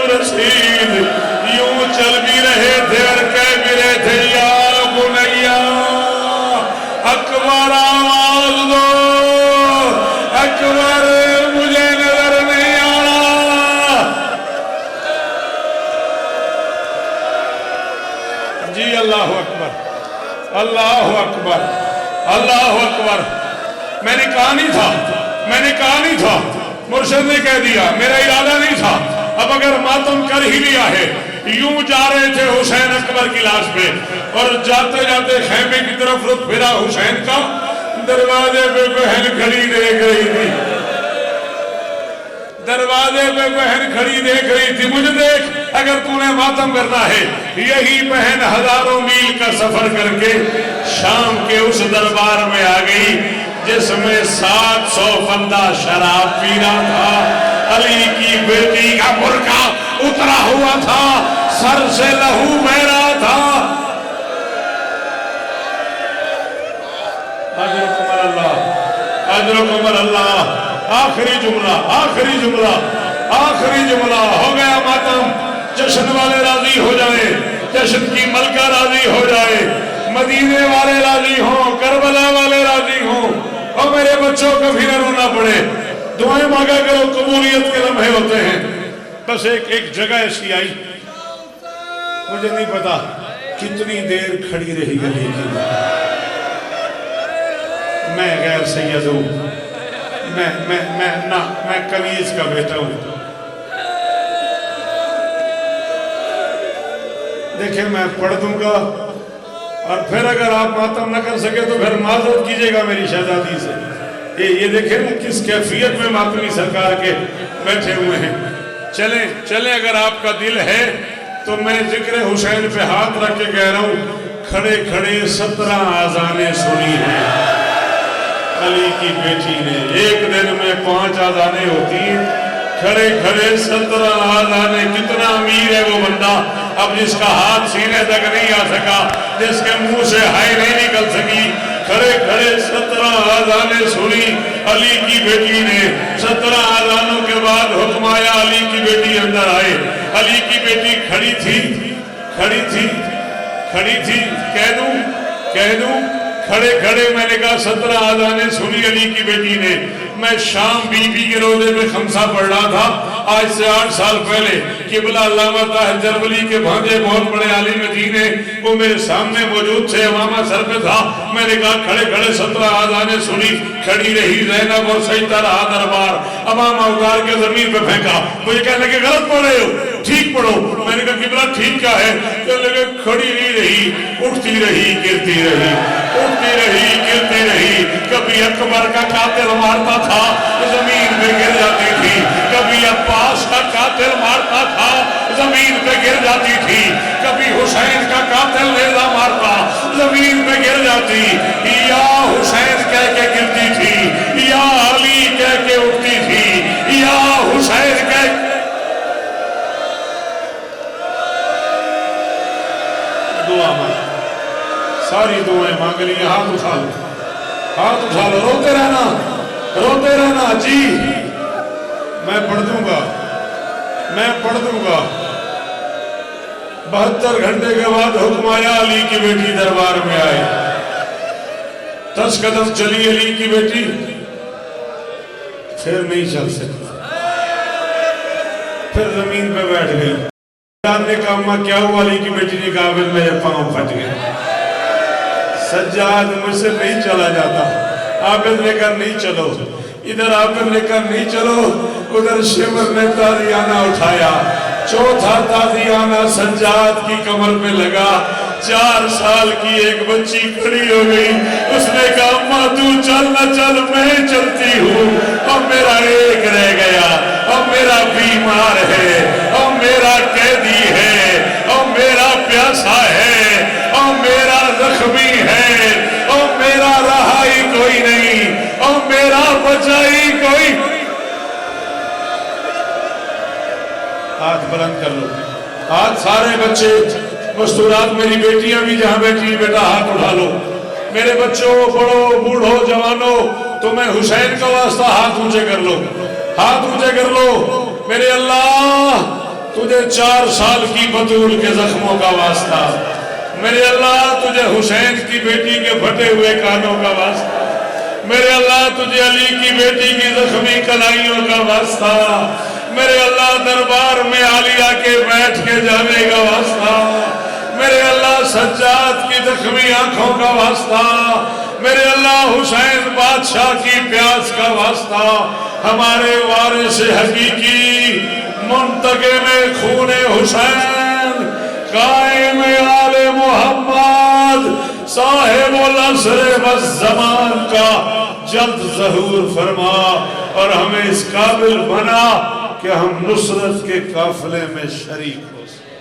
रसीद यूं चल भी रहे थे और कह भी रहे थे, यार बुनैया अकबर आवाज दो, अकबर मुझे नजर नहीं आ रहा। जी अल्लाह अकबर, अल्लाह अकबर, अल्लाह अकबर। मैंने कहा नहीं था, मैंने कहा नहीं था, मुर्शिद ने कह दिया, मेरा इरादा नहीं था। अब अगर मातम कर ही लिया है, यूं जा रहे थे हुसैन अकबर की लाश पे और जाते जाते खेमे की तरफ रुख फिरा हुसैन का, दरवाजे पे बहन खड़ी रह गई थी। दरवाजे पे बहन खड़ी देख रही थी, मुझे देख, अगर तूने मातम करना है। यही बहन हजारों मील का सफर करके शाम के उस दरबार में आ गई जिसमें 700 बंदा शराब पी रहा था। अली की बेटी का बुर्का उतरा हुआ था, सर से लहू बह रहा था। अजरकुमर अल्लाह। आखिरी जुमला, आखिरी जुमला, आखिरी जुमला। हो गया मातम। जश्न वाले राजी हो जाए, जश्न की मलका राजी हो जाए, मदीने वाले राजी हों, करबला वाले राजी हों, और मेरे बच्चों को भी न रोना पड़े। दुआएं मांगा करो, कबूलियत के लम्हे होते हैं। बस एक जगह ऐसी आई, मुझे नहीं पता कितनी देर खड़ी रही गली की। मैं गैर सैयद हूं, मैं कनीज का बेटा हूं। देखिए मैं पढ़ दूंगा, और फिर अगर आप मातम न कर सके तो फिर माजरत कीजिएगा मेरी शहजादी से। ये देखें ना किस कैफियत में मातमी सरकार के बैठे हुए हैं। चले चले, अगर आपका दिल है तो मैं जिक्र हुसैन पे हाथ रख के कह रहा हूं, खड़े खड़े 17 आजानें सुनी हैं अली की बेटी ने। एक दिन में 5 आजानें होती हैं, खड़े खड़े 17 आजानें। कितना अमीर है वो बंदा अब जिसका हाथ सीने तक नहीं आ सका, जिसके मुंह से हाय नहीं निकल सकी। खड़े खड़े 17 आजानें सुनी अली की बेटी ने। 17 आजानों के बाद हुक्म आया, अली की बेटी अंदर आए। अली की बेटी खड़ी थी, खड़ी थी, खड़ी थी, कह दूं खड़े खड़े मैंने कहा 17 आजानें सुनी अली की बेटी ने। मैं शाम बीबी के रोजे में खमसा पढ़ रहा था, आज से 8 साल पहले। किबला अल्लामा ताहिर जरबली के भांजे बहुत बड़े आलिम दीन है, वो मेरे सामने मौजूद थे, अमामा सर पे था। मैंने कहा खड़े खड़े 17 आजानें सुनी। खड़ी रही जैनब और सजदा रहा दरबार। अमामा उतार के जमीन पे फेंका। मुझे कहने लगे गलत पढ़ रहे हो, ठीक पढ़ो। मैंने कहा किबला ठीक क्या है? कहने लगे खड़ी नहीं रही, उठती रही, गिरती रही, उठती रही, गिरती रही। कभी अकबर का कातिल मारता था, जमीन पे गिर जाती थी। कभी अब्बास का कातिल मारता था, जमीन पे गिर जाती थी। कभी हुसैन का कातिल नेज़ा मारता, जमीन पे गिर जाती। या हुसैन कह के गिरती थी, या अली कह के उठती थी, या हुसैन कह। दुआ मांग, सारी दुआएं मांग ली। हाथ उठा लो, हाथ उठा लो, रोते रहना, रोते रहना। जी मैं पढ़ दूंगा, मैं पढ़ दूंगा। 72 घंटे के बाद हुक्म आया, अली की बेटी दरबार में आए। 10 कदम चली अली की बेटी, फिर नहीं चल सकती, फिर जमीन पे बैठ गई। ने कहा अम्मा क्या हुआ? अली की बेटी ने कहा मेरे पांव फट गए, सज्जाद मुझसे नहीं चला जाता। आबिद ने कहा नहीं चलो इधर, आबिद ने कहा नहीं चलो उधर। शिमर ने तादियाना उठाया, चौथा तादियाना सज्जाद की कमर पे लगा। 4 साल की एक बच्ची खड़ी हो गई। उसने कहा अम्मा तू चल न चल, मैं चलती हूँ। अब मेरा एक रह गया, अब मेरा बीमार है, अब मेरा कैदी है, अब मेरा प्यासा है, अब मेरा जख्मी है, अब मेरा रहा ही कोई नहीं, अब मेरा बचा ही कोई। हाथ बुलंद कर लो, हाथ सारे बच्चे मस्तूरात, मेरी बेटियां भी जहां बैठी, बेटा हाथ उठा लो। मेरे बच्चों, बड़ो, बूढ़ो, जवानों, तुम्हें हुसैन का वास्ता हाथ ऊंचे कर लो, हाथ ऊंचे कर लो। मेरे अल्लाह तुझे 4 साल की बतूल के जख्मों का वास्ता, मेरे अल्लाह तुझे हुसैन की बेटी के फटे हुए कानों का वास्ता, मेरे अल्लाह तुझे अली की बेटी की जख्मी कलाइयों का वास्ता, मेरे अल्लाह दरबार में आलिया के बैठ के जाने का वास्ता, मेरे अल्लाह सज्जाद की जख्मी आंखों का वास्ता, मेरे अल्लाह हुसैन बादशाह की प्यास का वास्ता, हमारे वारिस हकीकी मुंतके में खूने हुसैन, कायम आले मोहम्मद साहिबुल असर वस ज़मान का जल्द ज़हूर फरमा और हमें इस काबिल बना कि हम नुसरत के काफिले में शरीक हो सकें।